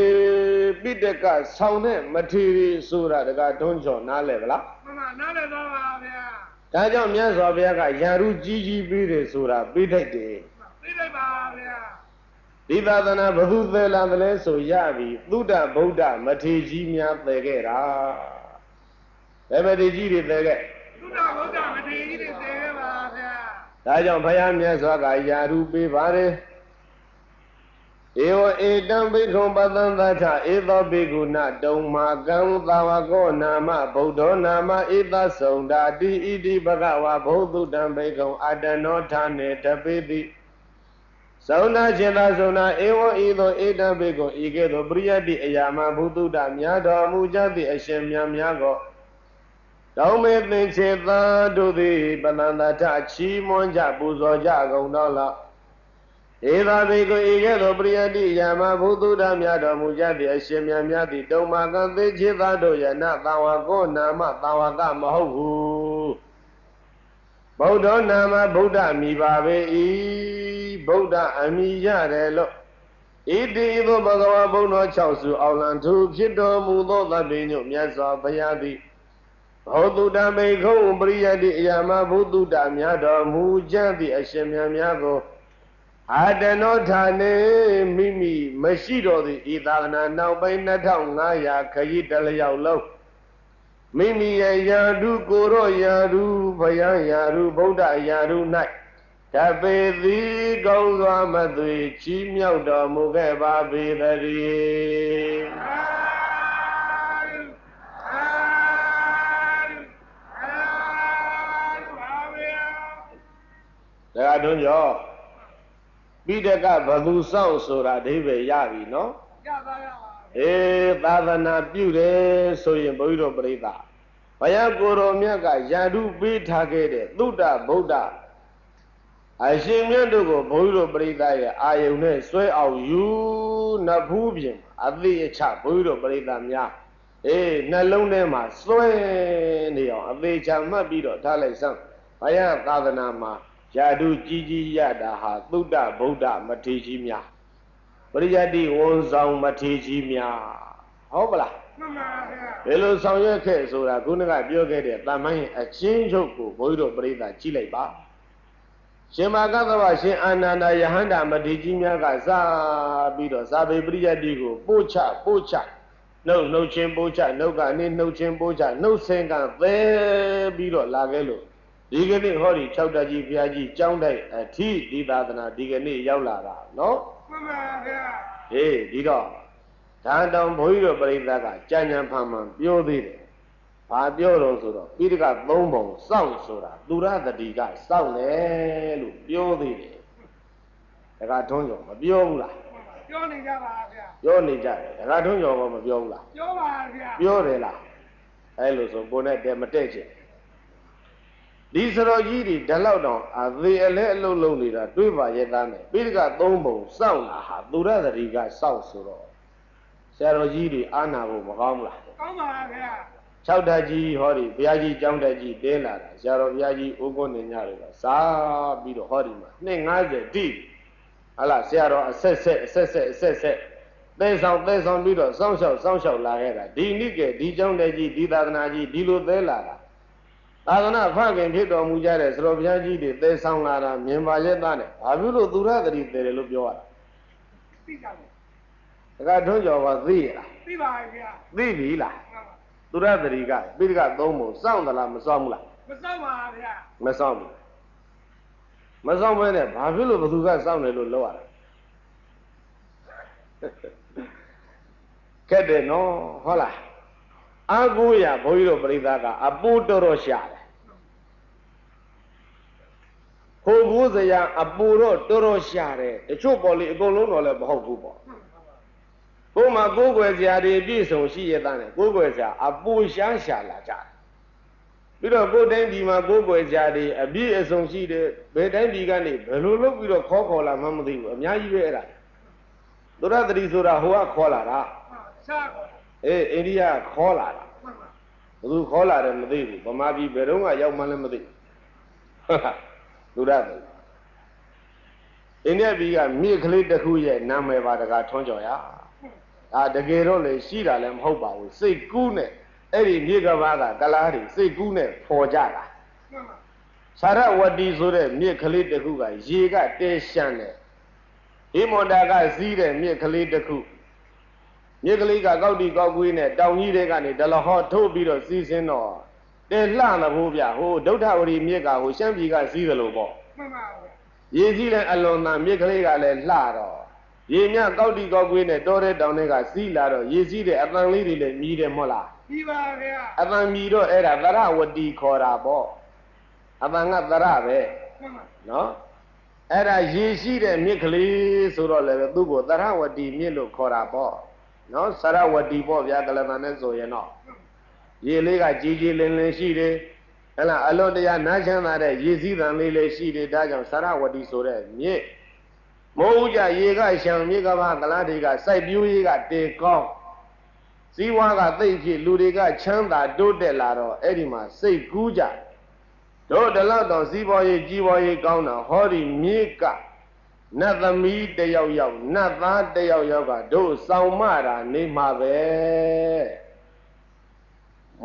ပိဋကဆောင်တဲ့မထေတွေဆိုတာတကတွန်းချော်နားလဲဗလား။မှန်ပါနားလဲသွားပါဗျာ။ဒါကြောင့်မြတ်စွာဘုရားကယာရုကြီးပြီးတယ်ဆိုတာပြီးထိုက်တယ်။ပြီးထိုက်ပါဗျာ။ဒီသာသနာဘဟုသေလာတယ်လဲဆိုရပြီသုဒ္ဓဗုဒ္ဓမထေကြီးများသယ်ခဲ့တာဘယ်မထေကြီးတွေသယ်ခဲ့သုဒ္ဓဗုဒ္ဓမထေကြီးတွေသယ်ခဲ့ပါဗျာဒါကြောင့်ဘုရားမြတ်စွာကယာရုပေးပါတယ် Eo etam bhikkhu patantacha eto bhikkhuna dhamma kang tavako nama buddho nama ita saundati iti bhagava bhuddham bhikkhu adano thane tapiti Sauna cheta sauna evo ito etam bhikkhu iketo priyati ayama buddha myado mujati ashen myamyago Daume tin cheta dudhi patantacha chi monja puzoja gaundala Eva bhikkhu iketo priyati yama buddha myado mujati ashen myamyati dhamma kang te cheta doyana tavako nama tavaka mahogu Buddha nama Buddha mibabe I Buddha amiyare lo Iti ito bhagava Buddha chausu aulantu Kitto mudo tabinyo myasa bayati Buddha bhikkhu priyati yama Buddha myado mujati ashen myamyago Adano thane mimi mashiro di idagana now by Natanga Kayi Dalayalo Mimi Yadu Goro Yadu Bayan Yadu Buddha Yadu Night Tabe Gauza Madri Chimyauda Mugeba Bidari I don't know. Bidaka Babu Sao Sura Deve Yavi, no? Eh, Badana Bude, so in Bodo Breda. Bayagoro Miaga, Yadu Bitagede, Duda, Boda. I see Mendogo, Bodo Breda, I am swear out you, Nabubian, at the chap, Bodo Breda Mia. Eh, Nalonema, swear Neo, they shall not be the Talisan. Bayam Badanama. Yadu Gigi Yada ha Buddha Buddha Matijimia. Priyadi Wonzang Matijimia. Hobla. Hello Sanyake Sura Gunaga Biogade, Lamai, a change of Boido Breda Chileba. Shema Gavashi Ananda Yahanda Matijimia Gaza Bido Sabe Priyadigo, Bocha, Bocha. No chimbocha, no gani, no chimbocha, no senga, there Bido Lagelo. Digani Hori Chowdaji Piaji Chowday a tea Didadana Digani Yaulara, no? Eh, Dido. Tandam Boyo Breda, Janyan Paman, Biodi, Pabioro Sura, Pirica Bombo, Sound Sura, Dura the Diga, Sound Biodi. The Gatonio, Biola. Yoni Jai, the Gatonio, Biola. Biorella. Hello, so bonnet dematation. These are all ye, the loud are they a little lonely that do by Yedane. Bilga Dombo, sound, aha, Dura the Riga, South Suro. Sarojiri, Anna, Magamla. Chowdaji, Hori, Viaji, Jamdaji, Dela, Saroviaji, Ugon in Yariga, Sa, Bido Horima, Ningaze, deep. Allah, Saro, assess. There's on Bido, some shall lie, Di Nike, Di Jamdaji, Di Danaji, Dilo Dela. Adana fucking hit on Mujares, Robiaji, they sound like a Mimba. I will do rather if they look your. The guy told you was there. Vila. Do rather he got big got domo, sound like Massamla. Massam. Massam, I will do that sound a little lower. Kede no, hola. Aguya, Boyo Bridaga, a Budoro Shad. Who was a young Aburo Toro Share, a chopoli, Golon of Hokubo. Goma Gogo is the Bison, she is done. Gogo is a Bushan Shalaja. We don't go then, Dima Gogo is a bee as on she did, but then began it. Look with a cocola, Mamadi, Yayera. The other is Ura Cola. Eh, India Cola. Blue Cola and Madi, Bomabi Berunga, young Malamadi. Do that. India began me clear the Huya, Name Vadaga Tonjoya. Ah, the Gerole, Shira, and Hoba, say Gune, Eddie Nigavaga, Galari, say Gune, for Jara. Sarah, what these other mere Khalid the Huga, Jiga, De Shane. Imodaga, Zida, mere Khalid the Cook. Nigaliga Gaudi Gogwin, down Yidegani, the Lahore Tobido season or the Lana Hubia, who don't have any Miga, who Shambiga see the Lobo. Ye Zealand alone, Migaliga and Lado. ရေမြကောက်တီကောက်ကွေးနဲ့တောတဲ့တောင်တွေကစီးလာတော့ရေစီးတဲ့အတန်လေးတွေလည်းမြည်တယ်မဟုတ်လားမြည်ပါဗျာအတန်မြည်တော့အဲ့ဒါသရဝတီခေါ်တာပေါ့အတန်ကသရပဲနော်အဲ့ဒါရေရှိတဲ့မြစ်ကလေးဆိုတော့လည်းသူ့ကိုသရဝတီမြစ်လို့ခေါ်တာပေါ့နော်သရဝတီပေါ့ဗျာကလမနဲ့ဆိုရင်တော့ရေလေးကကြီးကြီးလင်းလင်းရှိတယ်ဟဲ့လားအလွန်တရာနားချမ်းသာတဲ့ရေစည်းသံလေးလည်းရှိတယ်ဒါကြောင့်သရဝတီဆိုတဲ့မြစ်မိုးကြရေကရှံမြေကဘာကလားတွေကစိုက်ပြိုးရေးကတေကောင်းစည်းဝါးကသိပ်ဖြစ်လူတွေကချမ်းသာတိုးတက်လာတော့အဲ့ဒီမှာစိတ်ကူးကြတို့တလောက်တော့စီးပွားရေးကြီးပွားရေးကောင်းတာဟောဒီမြေကနတ်သမီးတယောက်ယောက်နတ်သားတယောက်ယောက်ကတို့ဆောင်မတာနေမှာပဲ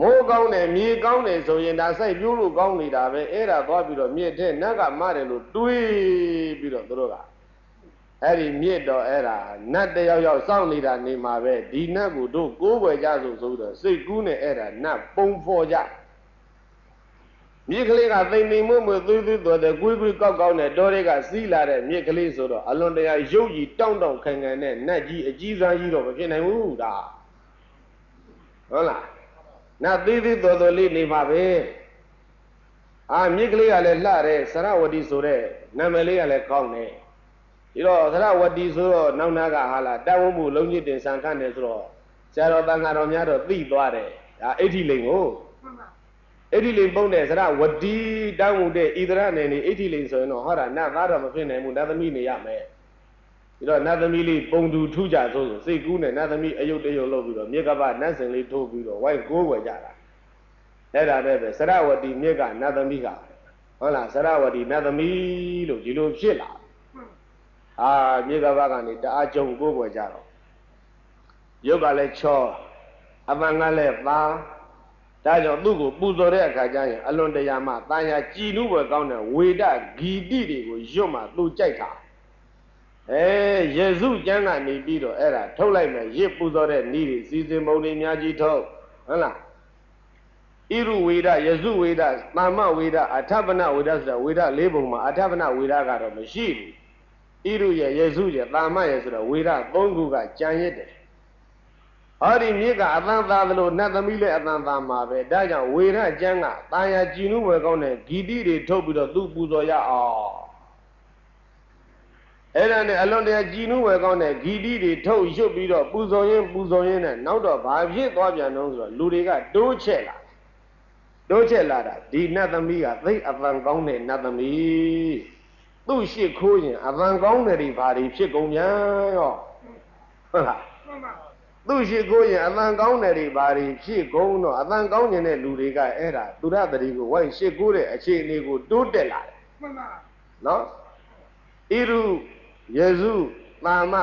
မိုးကောင်းတယ်မြေကောင်းတယ်ဆိုရင်ဒါစိုက်ပြိုးလို့ကောင်းနေတာပဲအဲ့ဒါသွားပြီးတော့မြေထဲနတ်ကမတယ်လို့တွေးပြီးတော့တို့ကအဲ့ဒီမြစ်တော်အဲ့ဒါနတ်တယောက်ယောက်စောင့်နေတာနေမှာပဲဒီနတ်ကိုတို့ကိုးကွယ်ကြဆိုတော့စိတ်ကူးနဲ့အဲ့ဒါနတ်ပုံဖော်ကြမြစ်ကလေးကသိမ့်သိမ့်မွေ့မွေ့သွေးသွေးတော်တဲ့ကွေးကွေးကောက်ကောက်နဲ့တော်တွေကစီးလာတဲ့မြစ်ကလေးဆိုတော့အလွန်တရာရုပ်ကြီးတောင့်တောင့်ခိုင်ခိုင်နဲ့နတ်ကြီးအကြီးစားကြီးတော့မဖြစ်နိုင်ဘူးဒါဟုတ်လားနတ်သေးသေးတော်တော်လေးနေမှာပဲမြစ်ကလေးကလည်းလှတယ်စရဝတီဆိုတဲ့နာမည်လေးကလည်းကောင်းတယ်ဒီတော့သရဝတီဆိုတော့နောက်နာကဟာလာတဝုံမှုလုံးကြီးတင်ဆန်ခန့်တယ်ဆိုတော့ဆရာတော်တန်ခါတော်များတော့သိသွားတယ်ဒါအဋ္ဌိလိန်ကိုအဋ္ဌိလိန်ပုံတဲ့သရဝတီတောင်းမှုတဲ့ဣဒရနယ်နေအဋ္ဌိလိန်ဆိုရင်တော့ဟောတာနတ်သားတော့မဖြစ်နိုင်ဘူးနတ်သမီးနေရမယ်ဒီတော့နတ်သမီးလေးပုံတူထူးကြဆိုစိတ်ကူးနဲ့နတ်သမီးအယုတ်တယုတ်လုပ်ပြီးတော့မြေကပ္ပနတ်စင်လေးထိုးပြီးတော့ဝိုက်ကိုးဝယ်ကြတာအဲ့ဒါတည်းပဲသရဝတီမြေကနတ်သမီးကဟုတ်လားသရဝတီနတ်သမီးလို့ဒီလိုဖြစ်လာမြေကဘာကနေတအားကြုံကိုးကွယ်ကြတော့ရုပ်ကလည်းချောအပန်ကလည်းပါဒါကြောင့်သူ့ကိုပူဇော်တဲ့အခါကျရင်အလွန်တရာမှတာယာကြည်နုဘွယ်ကောင်းတဲ့ဝေဒဂီတိတွေကိုရွတ်မှသူကြိုက်တာယေစုကျမ်းကနေပြီးတော့အဲ့ဒါထုတ်လိုက်မယ်ရစ်ပူဇော်တဲ့ဤတွေစီစဉ်ပုံတွေအများကြီးထုတ်ဟုတ်လားဣရုဝေဒယေစုဝေဒသာမဝေဒအထပနဝေဒဆိုတာဝေဒ၄ပုံမှာအထပနဝေဒကတော့မရှိဘူးဣရုရဲ့ယေစုရဲ့သာမရဲ့ဆိုတော့ဝေဒ၃ခုကကြံရစ်တယ်ဟောဒီမြစ်ကအသံသာသလိုနတ်သမီးလည်းအသံသာမှာပဲဒါကြောင့်ဝေဒကျမ်းကတာယာကြည်နုဝယ်ကောင်းတဲ့ဂီတိတွေထုတ်ပြီးတော့သူ့ပူဇော်ရအောင်အဲ့ဒါနဲ့အလွန်တရာကြည်နုဝယ်ကောင်းတဲ့ဂီတိတွေထုတ်ရွတ်ပြီးတော့ပူဇော်ရင်းနဲ့နောက်တော့ဘာဖြစ်သွားပြန်တော့ဆိုတော့လူတွေကတိုးချက်လာတာဒီနတ်သမီးကသိအသံကောင်းတဲ့နတ်သမီးသူ့ရှိခိုးရင်အသံကောင်းတဲ့ဒီဘာတွေဖြစ်ကုန်ပြန်ရောဟုတ်လားသူ့ရှိခိုးရင်အသံကောင်းတဲ့ဒီဘာတွေဖြစ်ကုန်တော့အသံကောင်းနေတဲ့လူတွေကအဲ့ဒါသူရတတိကိုဝိုင်းရှိခိုးတဲ့အခြေအနေကိုတိုးတက်လာတယ်မှန်ပါနော်ဣရုယေစုသာမ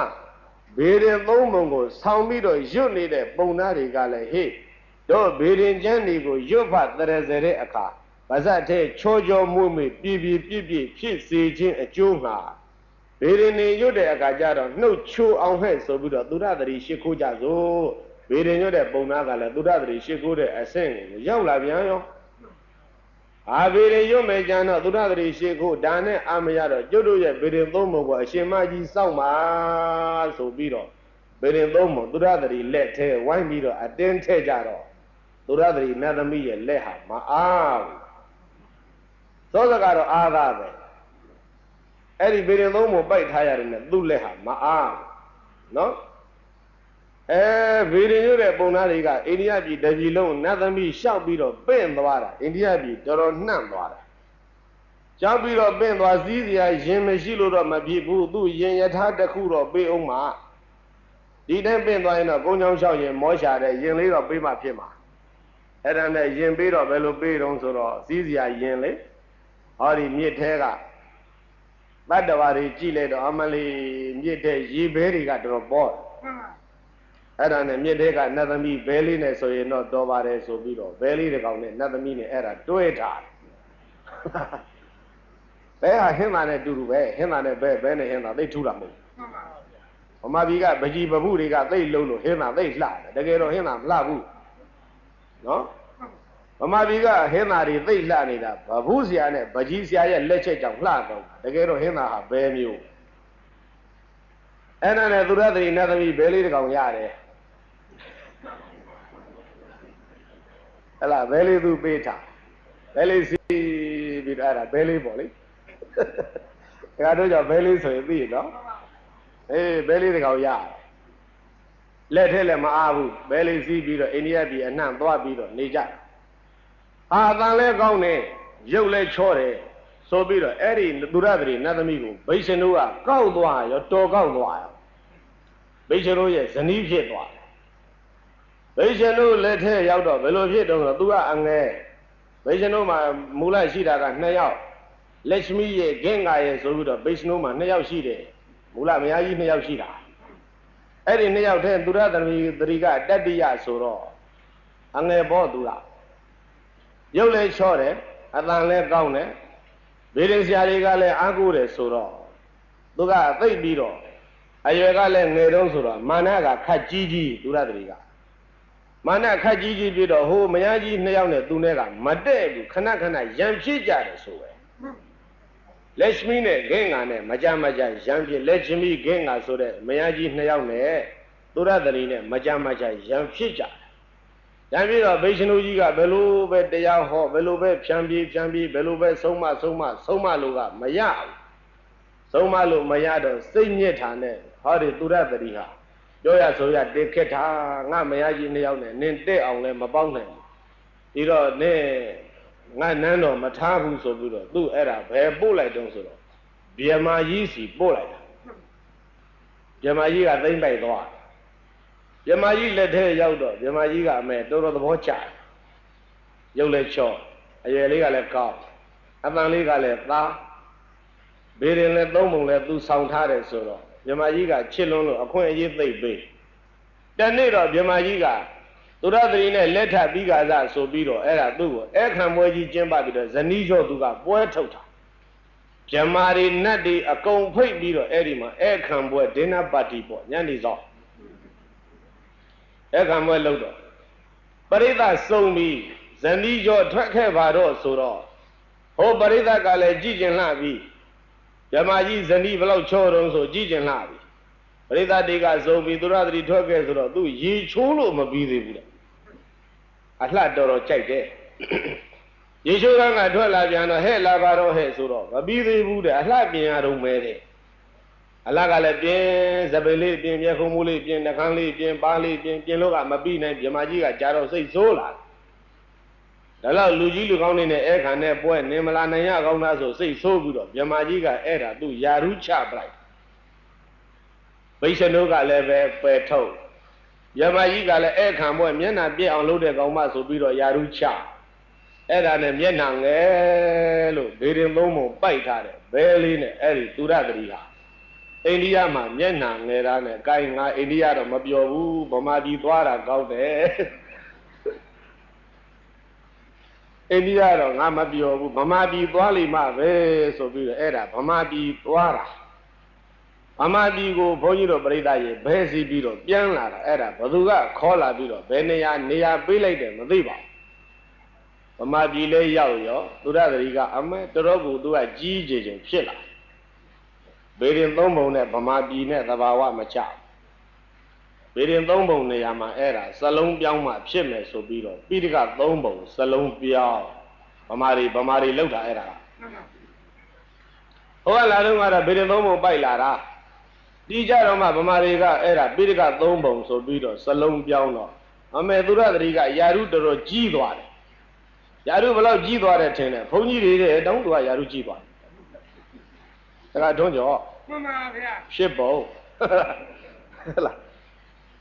ဘေရင်သုံးပုံကိုဆောင်းပြီးတော့ရွတ်နေတဲ့ပုံသားတွေကလည်းဟေ့တို့ဘေရင်ကျမ်းတွေကိုရွတ်ဖတ်တရစတဲ့အခါပါဇတ်ထဲချောချောမွေ့မွေ့ပြည့်ဖြစ်စေခြင်းအကျိုးငှာဘေရင်နေရွတ်တဲ့အခါကျတော့နှုတ်ချိုးအောင်ဟဲ့ဆိုပြီးတော့သူရတတိရှိခိုးကြစို့ဘေရင်ရွတ်တဲ့ပုံသားကလည်းသူရတတိရှိခိုးတဲ့အဆင့်ကိုရောက်လာပြန်ရောဘေရင်ရွတ်မယ်ကြံတော့သူရတတိရှိခိုးဒါနဲ့အာမရတော့ကျွတ်တို့ရဲ့ဘေရင်သုံးပုံကိုအရှင်မကြီးစောင့်ပါဆိုပြီးတော့ဘေရင်သုံးပုံသူရတတိလက်ထဲဝိုင်းပြီးတော့အတင်းထဲကြတော့သူရတတိနတ်သမီးရဲ့လက်ဟာမအားဘူးသောစကတော့အားသားပဲအဲ့ဒီဘေရင်သုံးပုံပိုက်ထားရတယ်နဲ့သူ့လက်ဟာမအားနော်ဘေရင်ရွတ်တဲ့ပုံသားတွေကအိန္ဒိယပြည်တပြည်လုံးနတ်သမီးရှောက်ပြီးတော့ပင့်သွားတာအိန္ဒိယပြည်တော်တော်နှံ့သွားတာရှောက်ပြီးတော့ပင့်သွားစည်းစရာရင်မရှိလို့တော့မဖြစ်ဘူးသူ့ရင်ယထာတစ်ခုတော့ပေးအောင်မှာဒီတိုင်းပင့်သွားရင်တော့ကုန်းချောင်းလျှောက်ရင်မောရှာတဲ့ရင်လေးတော့ပေးမှဖြစ်မှာအဲ့ဒါနဲ့ရင်ပေးတော့ဘယ်လိုပေးတုံးဆိုတော့စည်းစရာရင်လေဟောဒီမြစ်ထဲကတတ္တဝါတွေကြည့်လိုက်တော့အမလီမြစ်ထဲရေဘဲတွေကတော်ပေါ်အဲ့ဒါနဲ့မြစ်ထဲကနတ်သမီးဘဲလေးနဲ့ဆိုရင်တော့တော်ပါတယ်ဆိုပြီးတော့ဘဲလေးတစ်ကောင်နဲ့နတ်သမီးနဲ့အဲ့ဒါတွဲထားဘဲဟာဟင်းသာနဲ့တူတူပဲဟင်းသာနဲ့ဘဲနဲ့ဟင်းသာသိထူတာမဟုတ်ဗမာပြည်ကပကြီးပပုတွေကသိလုံးလို့ဟင်းသာသိလှတယ်တကယ်တော့ဟင်းသာမလှဘူးနော်ဗမာပြည်ကဟင်းသာတွေသိလှနေတာပပုဆရာနဲ့ပကြီးဆရာရဲ့လက်ချက်ကြောင့်လှတော့တကယ်တော့ဟင်းသာဟာဘဲမျိုး အဲ့ဒါနဲ့သူရသတိနတ်သမီးဘဲလေးတစ်ကောင်ရတယ်ဟဲ့လားဘဲလေးသူပေးထားဘဲလေးစီးပြီးတော့အဲ့ဒါဘဲလေးပေါ့လေဒါတို့ကြောင့်ဘဲလေးဆိုရင်သိရနော်အေးဘဲလေးတစ်ကောင်ရလက်ထဲလည်းမအားဘူးဘဲလေးစီးပြီးတော့အိန္ဒိယပြည်အနှံ့သွားပြီးတော့နေကြဟာအတန်လဲကောင်းတယ်ရုပ်လဲချောတယ်ဆိုပြီးတော့အဲ့ဒီသူရသတိနတ်သမီးကိုဘိရှင်တို့ကကောက်သွားရောတော်ကောက်သွားရောဘိရှင်တို့ရဲ့ဇနီးဖြစ်သွားတယ်ဘိရှင်တို့လက်ထဲရောက်တော့ဘယ်လိုဖြစ်တော့ဆိုတော့သူကအငဲဘိရှင်တို့မှာမူလရှိတာက2ယောက်လက်ရှမီရဲ့ဂင်္ဂါရဲ့ဆိုပြီးတော့ဘိရှင်တို့မှာ2ယောက်ရှိတယ်မူလမယားကြီး2ယောက်ရှိတာအဲ့ဒီ2ယောက်ထဲသူရသမီးသတိကတတ္တိယဆိုတော့အငဲဘောသူကရုပ်လဲချောတယ်အတန်လဲကောင်းတယ်ဗေဒင်ဆရာတွေကလည်းအားကိုးတယ်ဆိုတော့သူကသိပ်ပြီးတော့အရွယ်ကလည်းငယ်တုံးဆိုတော့မာနကခတ်ကြီးကြီးသူရသတိကမာနခတ်ကြီးကြီးပြီးတော့ဟိုမယားကြီး2ယောက်နဲ့သူနဲ့ကမတည့်ဘူးခဏခဏရံဖြစ်ကြတယ်ဆိုပဲလက်ရှမီနဲ့ဂင်္ဂါနဲ့မကြမကြရံဖြစ်လက်ရှမီဂင်္ဂါဆိုတဲ့မယားကြီး2ယောက်နဲ့သူရသတိနဲ့မကြမကြရံဖြစ်ကြရံပြီးတော့ဗိရှင်တို့ကြီးကဘယ်လိုပဲတရားဟောဘယ်လိုပဲဖြန်းပြေးဘယ်လိုပဲဆုံးမလို့ကမရဘူးဆုံးမလို့မရတော့စိတ်ညစ်တာနဲ့ဟောဒီသူရသတိဟာပြောရဆိုရတေခက်တာငါမယားကြီး2ယောက်နဲ့နင်းတဲ့အောင်လဲမပေါင်းနိုင်ဘူးဒီတော့နင်းငါနန်းတော်မထားဘူးဆိုပြီးတော့သူ့အဲ့ဒါဘယ်ပို့လိုက်တုံးဆိုတော့ဗျမကြီးစီပို့လိုက်တာဗျမကြီးကသိမ့်ပိုက်သွားဗျမကြီးလက်ထဲရောက်တော့ဗျမကြီးကအမဲတော်တော်သဘောကျတယ်ရုပ်လည်းချော့အရွယ်လေးကလည်းကောင်းအတန်လေးကလည်းသားဘေးရင်လည်းသုံးပုံလည်းသူဆောင်ထားတယ်ဆိုတော့ဗျမကြီးကချစ်လွန်းလို့အခွင့်အရေးသိပ်ပေးတနေ့တော့ဗျမကြီးကသူရသတိနဲ့လက်ထပ်ပြီးကစားဆိုပြီးတော့အဲ့ဒါသူ့ကိုအဲခံပွဲကြီးကျင်းပပြီးတော့ဇနီးကျော်သူကပွဲထုတ်တာဗျမတွေနတ်တွေအကုန်ဖိတ်ပြီးတော့အဲ့ဒီမှာအဲခံပွဲဒင်းနာပါတီပေါ့ညနေစောအဲခံပွဲလုပ်တော့ပရိသတ်စုံပြီးဇနီးကျော်ထွက်ခဲ့ပါတော့ဆိုတော့ဟိုပရိသတ်ကလည်းကြည်ကျင်လှပြီးဗျမကြီးဇနီးဘလောက်ချောတုံးဆိုကြည်ကျင်လှပြီပရိသတ်တွေကစုံပြီးသူရသတိထွက်ခဲ့ဆိုတော့သူရေချိုးလို့မပြီးသေးဘူးတဲ့အလှတော်တော်ကြိုက်တယ်ရေချိုးကထွက်လာပြန်တော့ဟဲ့လာပါတော့ဟဲ့ဆိုတော့မပြီးသေးဘူးတဲ့အလှပြင်ရတော့မဲတဲ့အလှကလည်းပြင်စပယ်လေးပြင်ခုံမိုးလေးပြင်နှခမ်းလေးပြင်ပါးလေးပြင်လို့ကမပြီးနိုင်ဗျမကြီးကကြာတော့စိတ်ဆိုးလာဒါလောက်လူကြီးလူကောင်းနေနဲ့အဲခံနဲ့ပွဲနင်မလာနိုင်ရကောင်းသားဆိုစိတ်ဆိုးပြီးတော့မြမကြီးကအဲ့ဒါသူယာရုချပလိုက်ဗိရှင်တို့ကလည်းပဲပယ်ထုတ်မြမကြီးကလည်းအဲခံပွဲမျက်နှာပြက်အောင်လုပ်တဲ့ကောင်မဆိုပြီးတော့ယာရုချအဲ့ဒါနဲ့မျက်နှာငယ်လို့ဒေရင်သုံးပုံပိုက်ထားတယ်ဘဲလေးနဲ့အဲ့ဒီသူရသတိဟာအိန္ဒိယမှာမျက်နှာငယ်တာနဲ့ကိုင်းငါအိန္ဒိယတော့မပြောဘူးဗမာပြည်သွားတာကောင်းတယ်အိန္ဒိယတော့ငါမပြောဘူးဗမာပြည်သွားလိမ့်မှပဲဆိုပြီးတော့အဲ့ဒါဗမာပြည်သွားတာဗမာပြည်ကိုဘုန်းကြီးတို့ပြိဿရေဘဲစီပြီးတော့ပြန်လာတာအဲ့ဒါဘသူကခေါ်လာပြီးတော့ဘယ်နေရာပေးလိုက်တယ်မသိပါဘူးဗမာပြည်လဲရောက်ရောသူရသတိကအမဲတော်တော်ကိုသူကကြီးကြီးချင်းဖြစ်လာဘေရင်သုံးပုံနဲ့ဗမာပြည်နဲ့သဘာဝမချဘေရင်သုံးပုံနေရာမှာအဲ့ဒါစလုံးပြောင်းမှဖြစ်မယ်ဆိုပြီးတော့ပိဋကသုံးပုံစလုံးပြောင်းဗမာတွေလောက်တာအဲ့ဒါဟိုကလာတော့ကတော့ဘေရင်သုံးပုံပိုက်လာတာဒီကြတော့မှဗမာတွေကအဲ့ဒါပိဋကသုံးပုံဆိုပြီးတော့စလုံးပြောင်းတော့အမေသူရသတိကယာရုတော်တော်ကြီးသွားတယ်ယာရုဘလောက်ကြီးသွားတယ်ထင်တယ်ဘုန်းကြီးတွေတဲ့တောင်းသူကယာရုကြီးသွားတယ်ဒါကတွန်းကျော်မှန်ပါဗျာဖြစ်ပုံဟဲ့လား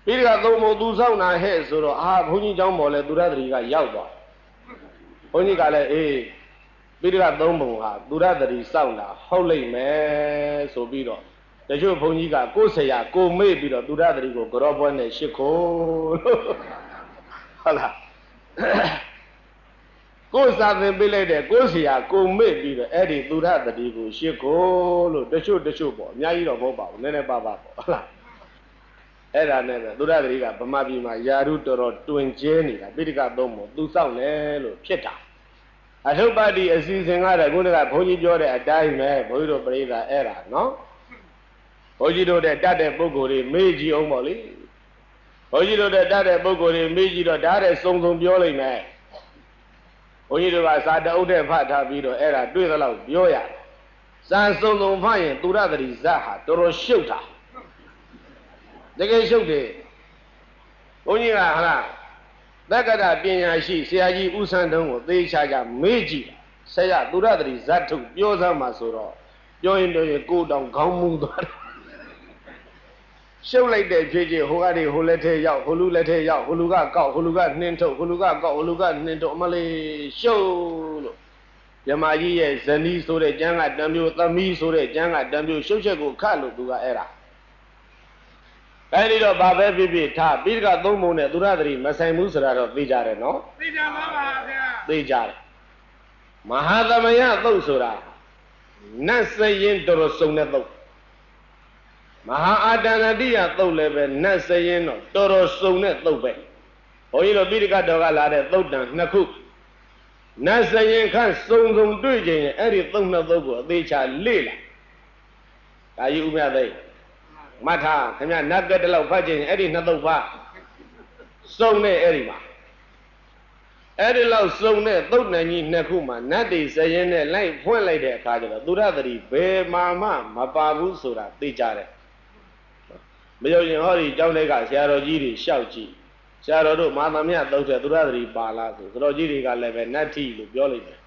ပိဋကသုံးပုံသူစောင့်တာဟဲ့ဆိုတော့ဘုန်းကြီးเจ้าမော်လဲသူရသတိကရောက်သွားဘုန်းကြီးကလည်းအေးပိဋကသုံးပုံဟာသူရသတိစောင့်တာဟုတ်လိမ့်မယ်ဆိုပြီးတော့တချို့ဘုန်းကြီးကကိုယ်ဆရာကိုမေ့ပြီးတော့သူရသတိကိုကြောပွဲနဲ့ရှ िख ိုးလို့ဟုတ်လားကိုယ်စာသင်ပေးလိုက်တဲ့ကိုယ်ဆရာကိုမေ့ပြီးတော့အဲ့ဒီသူရသတိကိုရှ िख ိုးလို့တချို့ပေါ့အများကြီးတော့မဟုတ်ပါဘူးနည်းနည်းပါးပေါ့ဟုတ်လားအဲ့ဒါနဲ့သူရသတိကဗမာပြည်မှာယာရုတော်တော်တွင်ကျဲနေတာပိဋကသုံးပုံသူစောင့်တယ်လို့ဖြစ်တာအထုပ္ပတ္တိအစီအစဉ်ကတော့ခုနကဘုန်းကြီးပြောတဲ့အတိုင်းပဲဘုန်းကြီးတို့ပြိဿအဲ့ဒါနော်ဘု ုန်းကြီးတို့တဲ့တတ်တဲ့ပုဂ္ဂိုလ်တွေမေးကြည့်အောင်ပေါ့လေဘုန်းကြီးတို့တဲ့တတ်တဲ့ပုဂ္ဂိုလ်တွေမေးကြည့်တော့ဒါတဲ့စုံစုံပြောလိုက်မယ်ဘုန်းကြီးတို့ကစာတအုပ်တဲ့ဖတ်ထားပြီးတော့အဲ့ဒါတွေ့သလောက်ပြောရစာစုံစုံဖတ်ရင်သူရသတိဇတ်ဟာတော်တော်ရှုပ်တာတကယ်ရှုပ်တယ်ဘုန်းကြီးကဟာလားသက္ကတာပညာရှိဆရာကြီးဦးဆန်းတုံးကိုသေချာချာမေးကြည့်ဆရာသူရသတိဇတ်ထုတ်ပြောစမ်းမှာဆိုတော့ပြောရင်ကိုတောင်ခေါင်းမူးသွားတယ်ရှုပ်လိုက်တဲ့ဖြည်းဖြည်းဟိုကနေဟိုလက်ထဲရောက်ဟိုလူလက်ထဲရောက်ဟိုလူကကောက်ဟိုလူကနှင်းထုတ်ဟိုလူကကောက်ဟိုလူကနှင်းထုတ်အမလေးရှုပ်လို့မြမကြီးရဲ့ဇနီးဆိုတဲ့ကျမ်းကတံမျိုးသမီးဆိုတဲ့ကျမ်းကတံမျိုးရှုပ်ချက်ကိုခတ်လို့သူကအဲ့ဒါအဲဒီတော့ဘာပဲဖြစ်ဖြစ်ထားပြီးကသုံးပုံနဲ့သူရသတိမဆိုင်ဘူးဆိုတာတော့သိကြတယ်နော်သိကြပါပါဗျာသိကြတယ်မဟာသမယသုတ်ဆိုတာနတ်စရင်တော်စုံတဲ့သုတ်မဟာအာတဏတိယသုတ်လည်းပဲနတ်စရင်တော့တော်တော်စုံတဲ့သုတ်ပဲဘုန်းကြီးတို့ပိဋကတော်ကလာတဲ့သုတ်တန်နှစ်ခုနတ်စရင်ခန့်စုံစုံတွေ့ကြရင်အဲ့ဒီသုတ်နှစ်သုတ်ကိုအသေးချာလေ့လာဒါယူမြတ်သိမတ်ထားခင်ဗျနတ်ကတလောက်ဖတ်ကြရင်အဲ့ဒီနှစ်သုတ်ဖတ်စုံတဲ့အဲ့ဒီမှာအဲ့ဒီလောက်စုံတဲ့သုတ်တန်ကြီးနှစ်ခုမှာနတ်တွေစရင်နဲ့လိုက်ဖွင့်လိုက်တဲ့အခါကျတော့သူရသတိဘယ်မှာမှမပါဘူးဆိုတာသိကြတယ်မယုံရင်ဟောဒီကျောင်းတွေကဆရာတော်ကြီးတွေရှောက်ကြည့်ဆရာတော်တို့မာသမယသုတ်တဲ့သူရသတိပါလားဆိုဆရာတော်ကြီးတွေကလည်းပဲနတ်ထီလို့ပြောလိုက်တယ်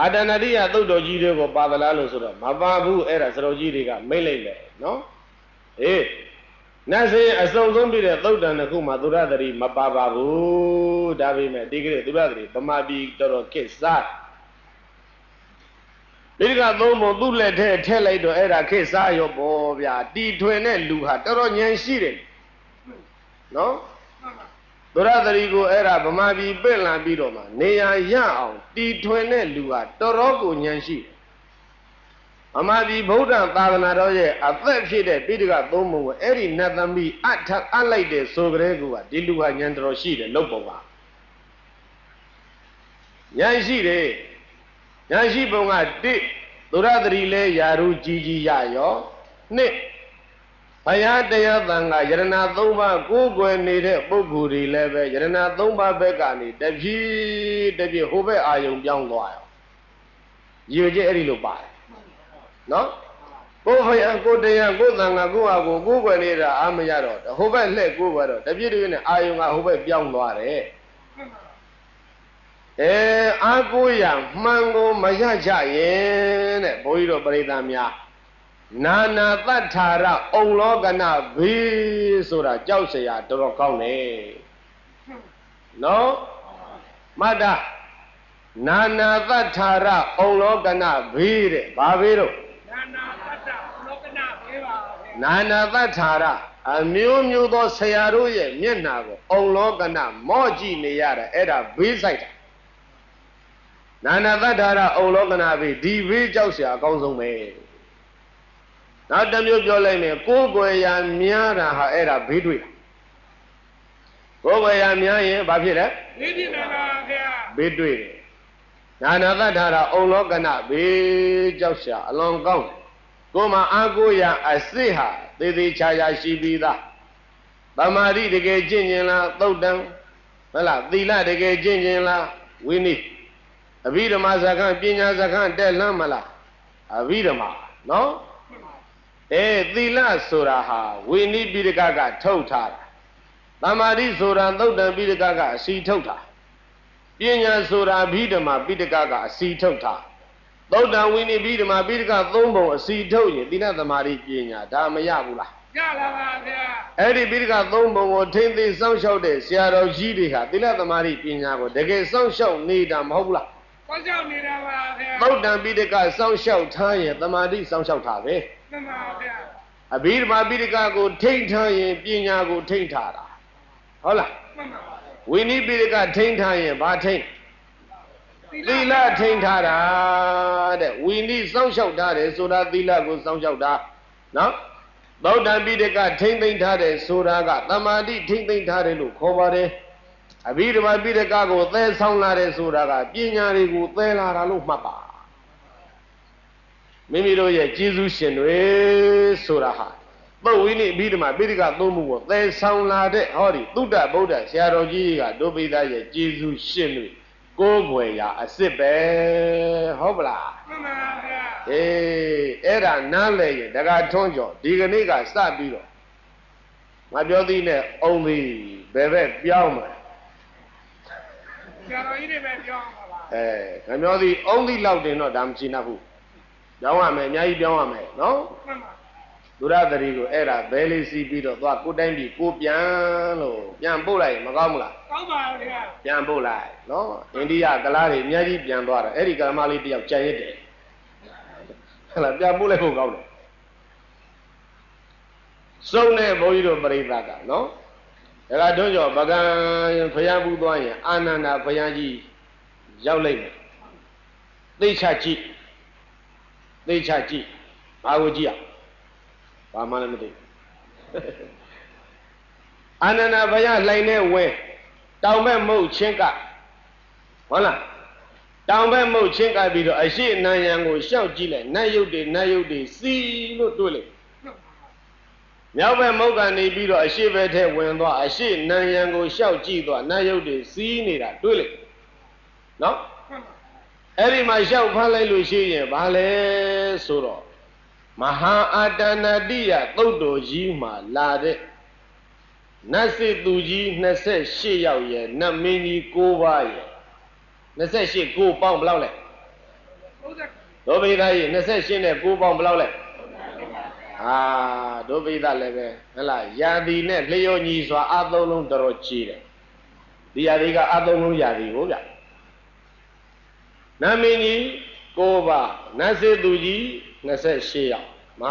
အာတဏတိယသုတ်တော်ကြီးတွေကိုပါသလားလို့ဆိုတော့မပါဘူးအဲ့ဒါဆရာတော်ကြီးတွေကမိတ်လိုက်တယ်နော်အေးနတ်စေအစုံဆုံးပြတဲ့သုတ်တန်တစ်ခုမှာသူရသတိမပါပါဘူးဒါပေမဲ့ဒီကနေ့သူရသတိဗမာပြည်တော်တော်ခစ်စားပိဋကသုံးပုံသူ့လက်ထဲထည့်လိုက်တော့အဲ့ဒါခေတ်စားရောပေါ့ဗျာတီထွင်တဲ့လူဟာတော်တော်ဉာဏ်ရှိတယ်နော်သူရသတိကိုအဲ့ဒါဗမာပြည်ပြင့်လာပြီးတော့မှနေရာရအောင်တီထွင်တဲ့လူဟာတော်တော်ကိုဉာဏ်ရှိတယ်ဗမာပြည်ဗုဒ္ဓသာသနာတော်ရဲ့အသက်ဖြစ်တဲ့ပိဋကသုံးပုံကိုအဲ့ဒီနတ်သမီးအလိုက်တဲ့ဆိုကြတဲ့ကူကဒီလူဟာဉာဏ်တော်ရှိတယ်လို့ပုံပါဉာဏ်ရှိတယ်ဉာဏ်ရှိပုံကတစ်သူရသတိလဲယာရုကြီးကြီးရရောနှစ်ဘုရားတရားသံဃာယရဏသုံးပါးကိုးကွယ်နေတဲ့ပုဂ္ဂိုလ်တွေလည်းပဲယရဏသုံးပါးဘက်ကနေတပြည့်တပြည့်ဟိုဘက်အာယုံပြောင်းသွားရောရည်ကြအဲ့ဒီလိုပါတယ်နော်ကိုယ်ဘုရားကိုယ်တရားကိုယ်သံဃာကိုယ်ဟာကိုးကွယ်နေတာအာမရတော့ဟိုဘက်လှည့်ကိုးကွယ်တော့တပြည့်တပြည့်နဲ့အာယုံကဟိုဘက်ပြောင်းသွားတယ်အာကိုရမှန်ကိုမရကြရင်တဲ့ဘုန်းကြီးတို့ပရိသတ်များနာနာတ္ထာရအုံလောကနာဘေးဆိုတာကြောက်เสียတော်တော်ကောင်းတယ်နော်မှတ်တာနာနာတ္ထာရအုံလောကနာဘေးတဲ့ဘာဘေးတော့နာနာတ္ထာလောကနာဘေးပါနာနာတ္ထာရအမျိုးမျိုးသောဆရာတို့ရဲ့မျက်နာကိုအုံလောကနာမော့ကြည့်နေရတယ်အဲ့ဒါဘေးဆိုင်တာနာနာတ္ထာရအုံလောကနာဘေးဒီဘေးကြောက်เสียအကောင်းဆုံးပဲနောက်တစ်မျိုးပြောလိုက်မယ်ကိုယ်ွယ်ရာများတာဟာအဲ့ဒါဘေးတွေ့တာကိုယ်ွယ်ရာများရင်ဘာဖြစ်လဲဘေးဖြစ်ပါပါဗျာဘေးတွေ့တယ်နာနာတ္ထာရအုံလောကနာဘေးကြောက်เสียအလွန်ကောင်းတယ်ကိုယ်မှာအာကိုရာအစစ်ဟာသေသေးချာချာရှိပြီးသားသမာဓိတကယ်ကျင့်ကျင်လားသုတ်တံဟုတ်လားသီလတကယ်ကျင့်ကျင်လားဝိနည်းအဘိဓမ္မာစကားပညာစကားတက်လမ်းမလားအဘိဓမ္မာနော်သီလဆိုတာဟာဝိနည်းပိဋကကထုတ်ထားတာသမာဓိဆိုတာသုတ်တံပိဋကကအစီထုတ်တာပညာဆိုတာအဘိဓမ္မာပိဋကကအစီထုတ်တာသုတ်တံဝိနည်းပိဋကပိဋကသုံးပုံအစီထုတ်ရင်သီလသမာဓိပညာဒါမရဘူးလားရပါပါဗျာအဲ့ဒီပိဋကသုံးပုံကိုထိမ့်သိစောင့်ရှောက်တဲ့ဆရာတော်ကြီးတွေဟာသီလသမာဓိပညာကိုတကယ်စောင့်ရှောက်နေတာမဟုတ်ဘူးလားစောင့်ရှောက်နေတာပါဗျာသုတ်တံပိဋကစောင့်ရှောက်ထားရင်သမာဓိစောင့်ရှောက်တာပဲမှန်ပါဗျာအဘိဓမ္မာပိဋကကိုထိမ့်ထားရင်ပညာကိုထိမ့်ထားတာဟုတ်လားမှန်ပါပါဝိနည်းပိဋကထိမ့်ထားရင်ဘာထိမ့်သီလထိမ့်ထားတာတဲ့ဝိနည်းစောင့်ရှောက်ထားတယ်ဆိုတာသီလကိုစောင့်ရှောက်တာနော်သောတံပိဋကထိမ့်သိမ့်ထားတယ်ဆိုတာကသမာဓိထိမ့်သိမ့်ထားတယ်လို့ခေါ်ပါတယ်အဘိဓမ္မာပိဋကကိုသဲဆောင်လာတယ်ဆိုတာကပညာတွေကိုသဲလာတာလို့မှတ်ပါ မိမိတို့ရဲ့ကျေးဇူးရှင်တွေဆိုတာဟာပုတ်ဝိနည်းအဘိဓမ္မာပိဋကသုံးမှုကိုသယ်ဆောင်လာတဲ့ဟောဒီသုဒ္ဓဗုဒ္ဓဆရာတော်ကြီးကဒုပိသရဲ့ကျေးဇူးရှင်တွေကိုးကွယ်ရာအစ်စ်ပဲဟုတ်ပလားမှန်ပါဗျာအေးအဲ့ဒါနားလဲရင်တက္ကထွန်းကျော်ဒီကနေ့ကစပြီးတော့ငါပြောသည်နဲ့အုံသည်ဘယ်ဘက်ပြောင်းမလဲဆရာတော်ကြီးတွေပဲပြောင်းပါလားငါပြောသည်အုံသည်လောက်တင်တော့ဒါမရှိနိုင်ဘူးပြောင်းရမယ်အများကြီးပြောင်းရမယ်နော်မှန်ပါဒုရသတိကိုအဲ့ဒါဘဲလေးစီးပြီးတော့သွားကိုတိုင်းပြီးကိုပြန်လို့ပြန်ပို့လိုက်မကောင်းဘူးလားကောင်းပါဗျာပြန်ပို့လိုက်နော်အိန္ဒိယကလားတွေအများကြီးပြန်သွားတာအဲ့ဒီကမ္မလေးတယောက်ကြံရစ်တယ်ဟဲ့လားပြန်ပို့လိုက်ဖို့ကောင်းတယ်စုံတဲ့ဘုန်းကြီးတို့ပြိဿကနော်ဒါကတို့ကြောဗကံဖယားဘူးသွားရင်အာနန္ဒာဖယားကြီးရောက်လိုက်မယ်သိချကြည့်သိချကြည့်ဘာကိုကြည့်ဘာမှလည်းမသိအာနန္ဒာဘုရားလှိုင်နေဝဲတောင်ဘက်မုတ်ချင်းကဟုတ်လားတောင်ဘက်မုတ်ချင်းကပြီးတော့အရှိနန်းရံကိုရှောက်ကြည့်လိုက်နတ်ရုပ်တွေစီလို့တွေ့လိုက်မြောက်ဘက်မုတ်ကနေပြီးတော့အရှိဘက်ထဲဝင်သွားအရှိနန်းရံကိုရှောက်ကြည့်သွားနတ်ရုပ်တွေစီးနေတာတွေ့လိုက်နော်အဲ့ဒီမှာရှောက်ဖမ်းလိုက်လို့ရှိရင်ဘာလဲဆိုတော့မဟာအာတဏတိယသုတ်တော်ကြီးမှာလာတဲ့နတ်စစ်သူကြီး28ယောက်ရဲ့နတ်မင်းကြီး9ပါးရဲ့28 9ပေါင်းဘယ်လောက်လဲဒုဗိဒကြီး28နဲ့9ပေါင်းဘယ်လောက်လဲဒုဗိဒလည်းပဲဟဲ့လားယာတိနဲ့လျောညီစွာအသုံးလုံးတော်တော်ကြီးတယ်ဒီယာတိကအသုံးလုံးယာတိကိုဗျနတ်မင်းကြီး9ပါးနတ်စစ်သူကြီး28ယောက်မ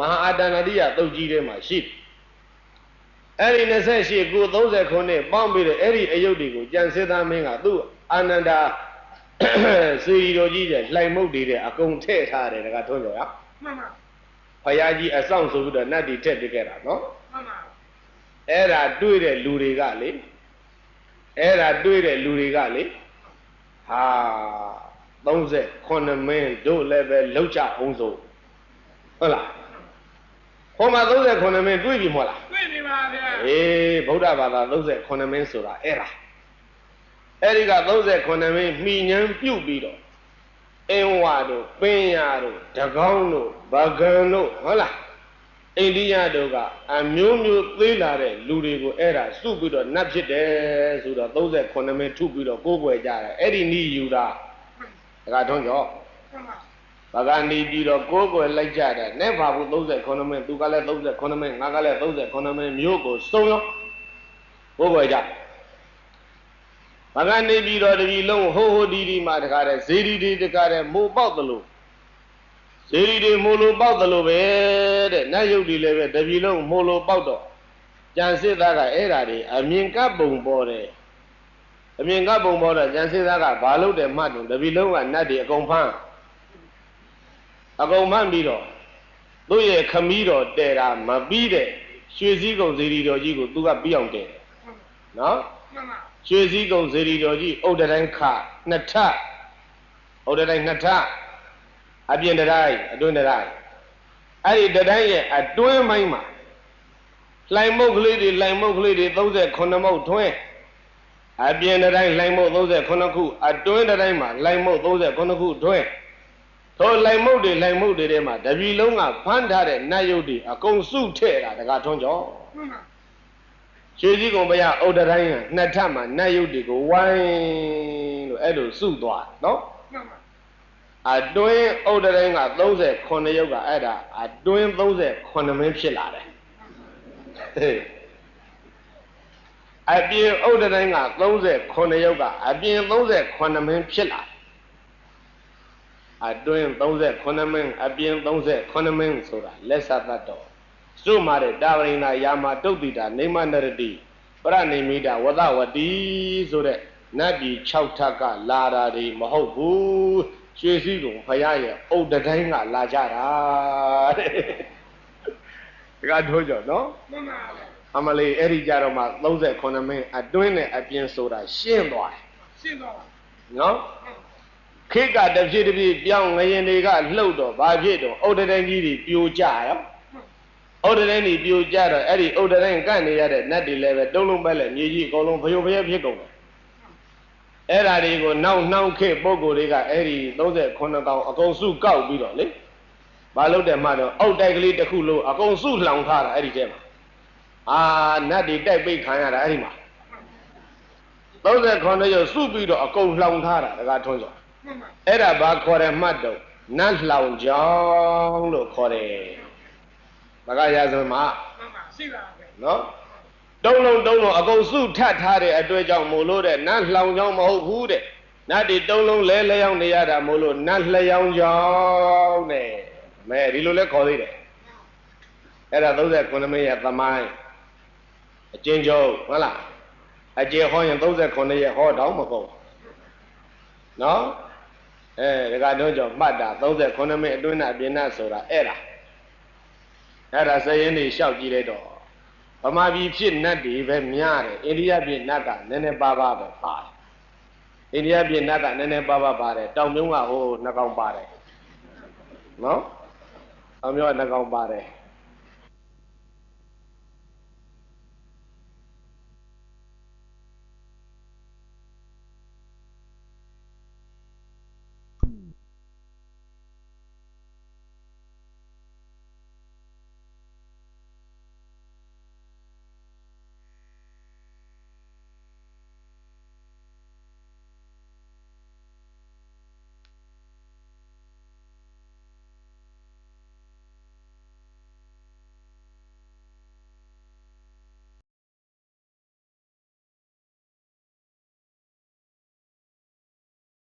ဟာအာတဏတိယသုတ်ကြီးထဲမှာရှိတယ်အဲ့ဒီ28ခု30ခုနဲ့ပေါင်းပြီးတော့အဲ့ဒီအယုတ်တွေကိုကြံစည်သားမင်းကသူ့အာနန္ဒာစေရီတော်ကြီးရဲ့လှိုင်မုတ်တွေတဲ့အကုန်ထည့်ထားတယ်တကထွန်းကျော်ရမှန်ပါဖယားကြီးအဆောင်ဆိုပြီးတော့နတ်တွေထည့်ပြခဲ့တာနော်မှန်ပါအဲ့ဒါတွေ့တဲ့လူတွေကလေဟာ38မင်းတို့လည်းပဲလောက်ကြအောင်ဆိုဟုတ်လားဟောမှာ38မင်းတွေ့ပြီမဟုတ်လားတွေ့ပြီပါဗျာဗုဒ္ဓဘာသာ38မင်းဆိုတာအဲ့ဒီက38မင်းမှီညံပြုတ်ပြီးတော့အင်းဝါတို့ပင်းရတို့တကောင်းတို့ဗကံတို့ဟုတ်လားအိန္ဒိယတို့ကအမျိုးမျိုးသေးလာတဲ့လူတွေကိုအဲ့ဒါစုပြီးတော့နတ်ဖြစ်တယ်ဆိုတော့38မင်းထုပြီးတော့ကိုးကွယ်ကြတယ်အဲ့ဒီနီးယူတာတခါထုံးကျော်ဘာကနေပြီးတော့ကိုးကွယ်လိုက်ကြတယ်နဲ့ဘာဘူး38မင်းသူကလည်း38မင်းငါကလည်း38မင်းမျိုးကိုစုံရောကိုးကွယ်ကြဘာကနေပြီးတော့တပြီလုံးဟိုဟိုဒီမှာတခါတည်းဇေဒီဒီတခါတည်းမိုးပေါက်သလိုဇေဒီဒီမိုးလိုပေါက်သလိုပဲတဲ့နတ်ယုတ်ဒီလည်းပဲတပြီလုံးမိုးလိုပေါက်တော့ကြံစစ်သားကအဲ့ဓာတွေအမြင်ကပ်ပုံပေါ်တယ်အမြင်ကပ်ပုံပေါ်တော့ကြံစစ်သားကဘာလို့တယ်မှတ်တယ်တပြီလုံးကနတ်တွေအကုန်ဖမ်းပြီးတော့သူ့ရဲ့ခမီးတော်တဲတာမပြီးတဲ့ရွှေစည်းကုံဇေဒီတော်ကြီးကိုသူကပြီးအောင်တဲတယ်နော်ရွှေစည်းကုံဇေဒီတော်ကြီးဥဒ္ဒတိုင်းခနှစ်ထဥဒ္ဒတိုင်းနှစ်ထအပြင်တိုင်းအတွင်းတိုင်းအဲ့ဒီတိုင်းရဲ့အတွင်းပိုင်းမှာလှိုင်မုတ်ကလေးတွေ38မုတ်ထွင်းအပြင်တိုင်းလှိုင်မုတ်38ခုအတွင်းတိုင်းမှာလှိုင်မုတ်38ခုထွင်းထိုလှိုင်မုတ်တွေထဲမှာတပြီလုံးကဖမ်းထားတဲ့နတ်ယုတ်တွေအကုန်စုထဲ့တာတကားထွန်းကျော်ရွှေစည်းကုံဘုရားဥဒ္ဒတိုင်းကနှစ်ထပ်မှာနတ်ယုတ်တွေကိုဝိုင်းလို့အဲ့လိုစုသွားနော်အတွင်းဥဒ္ဒတိုင်းက38ရုပ်ကအဲ့ဒါအတွင်း38မင်းဖြစ်လာတယ်အပြင်ဥဒ္ဒတိုင်းက38ရုပ်ကအပြင်38မင်းဖြစ်လာအတွင်း38မင်းအပြင်38မင်းဆိုတာလက်ဆက်တတ်တော့စုမာတဲ့တာဝရိဏယာမတုတ်တိတာနေမနရတိပရဏိမိတာဝဒဝတိဆိုတဲ့နတ်ပြည်6ထပ်ကလာတာတွေမဟုတ်ဘူးရွှေစည်းကုံဖယားရဲ့ဥဒ္ဒတိုင်းကလာကြတာတဲ့ဒါကထိုးကြနော်မှန်ပါအမလေးအဲ့ဒီကြတော့မှ38မင်းအတွင်းနဲ့အပြင်ဆိုတာရှင်းသွားတယ်ရှင်းသွားပါနော် ခေတ်ကတဖြည်းတဖြည်းပြောင်းငရင်တွေကလှုပ်တော့ဘာဖြစ်တော့ဥဒ္ဒရကြီးတွေပြိုကျရောဥဒ္ဒရကြီးပြိုကျတော့အဲ့ဒီဥဒ္ဒရကန့်နေရတဲ့နတ်တွေလည်းပဲတုံးလုံးပဲလေမြေကြီးအကုန်လုံးဖယုံဖယဲဖြစ်ကုန်တယ်အဲ့ဓာတွေကိုနောက်နှောင်းခေတ်ပုံကိုယ်တွေကအဲ့ဒီ39ကောင်အကုန်စုကောက်ပြီးတော့လေဘာလို့တယ်မှတော့အောက်တိုက်ကလေးတစ်ခုလုံးအကုန်စုလှောင်ထားတာအဲ့ဒီထဲမှာနတ်တွေတိုက်ပိတ်ခံရတာအဲ့ဒီမှာ39ရုပ်စုပြီးတော့အကုန်လှောင်ထားတာတကားထွန်းစောအဲ့ဒါဘာခေါ်တယ်မှတ်တော့နတ်လှောင်ကြောင်းလို့ခေါ်တယ်ဘာကရာဇဝင်မှာရှိပါပဲနော်တုံးလုံးအကုန်စုထပ်ထားတဲ့အတွက်ကြောင့်မို့လို့တဲ့နတ်လှောင်ကြောင်းမဟုတ်ဘူးတဲ့နတ်တွေတုံးလုံးလဲလျောင်းနေရတာမို့လို့နတ်လျောင်းကြောင်းတဲ့မဲဒီလိုလဲခေါ်သေးတယ်အဲ့ဒါ39မိနစ်ရဲ့သမိုင်းအကျဉ်းချုပ်ဟုတ်လားအကျေဟောရင်39ရက်ဟောတောင်မကုန်နော်ဒါကတော့ကြောင့်မှတ်တာ39မိနစ်အတွင်းနဲ့အပြင်နဲ့ဆိုတာအဲ့ဒါစည်ရင်းတွေလျှောက်ကြည့်လိုက်တော့ဗမာပြည်ဖြစ်နတ်တွေပဲများတယ်အိန္ဒိယပြည်နတ်ကနည်းနည်းပါးပါးပဲပါတယ်အိန္ဒိယပြည်နတ်ကနည်းနည်းပါးပါးပါတယ်တောင်မြုံကဟို2ကောင်ပါတယ်နော်တောင်မြုံက2ကောင်ပါတယ်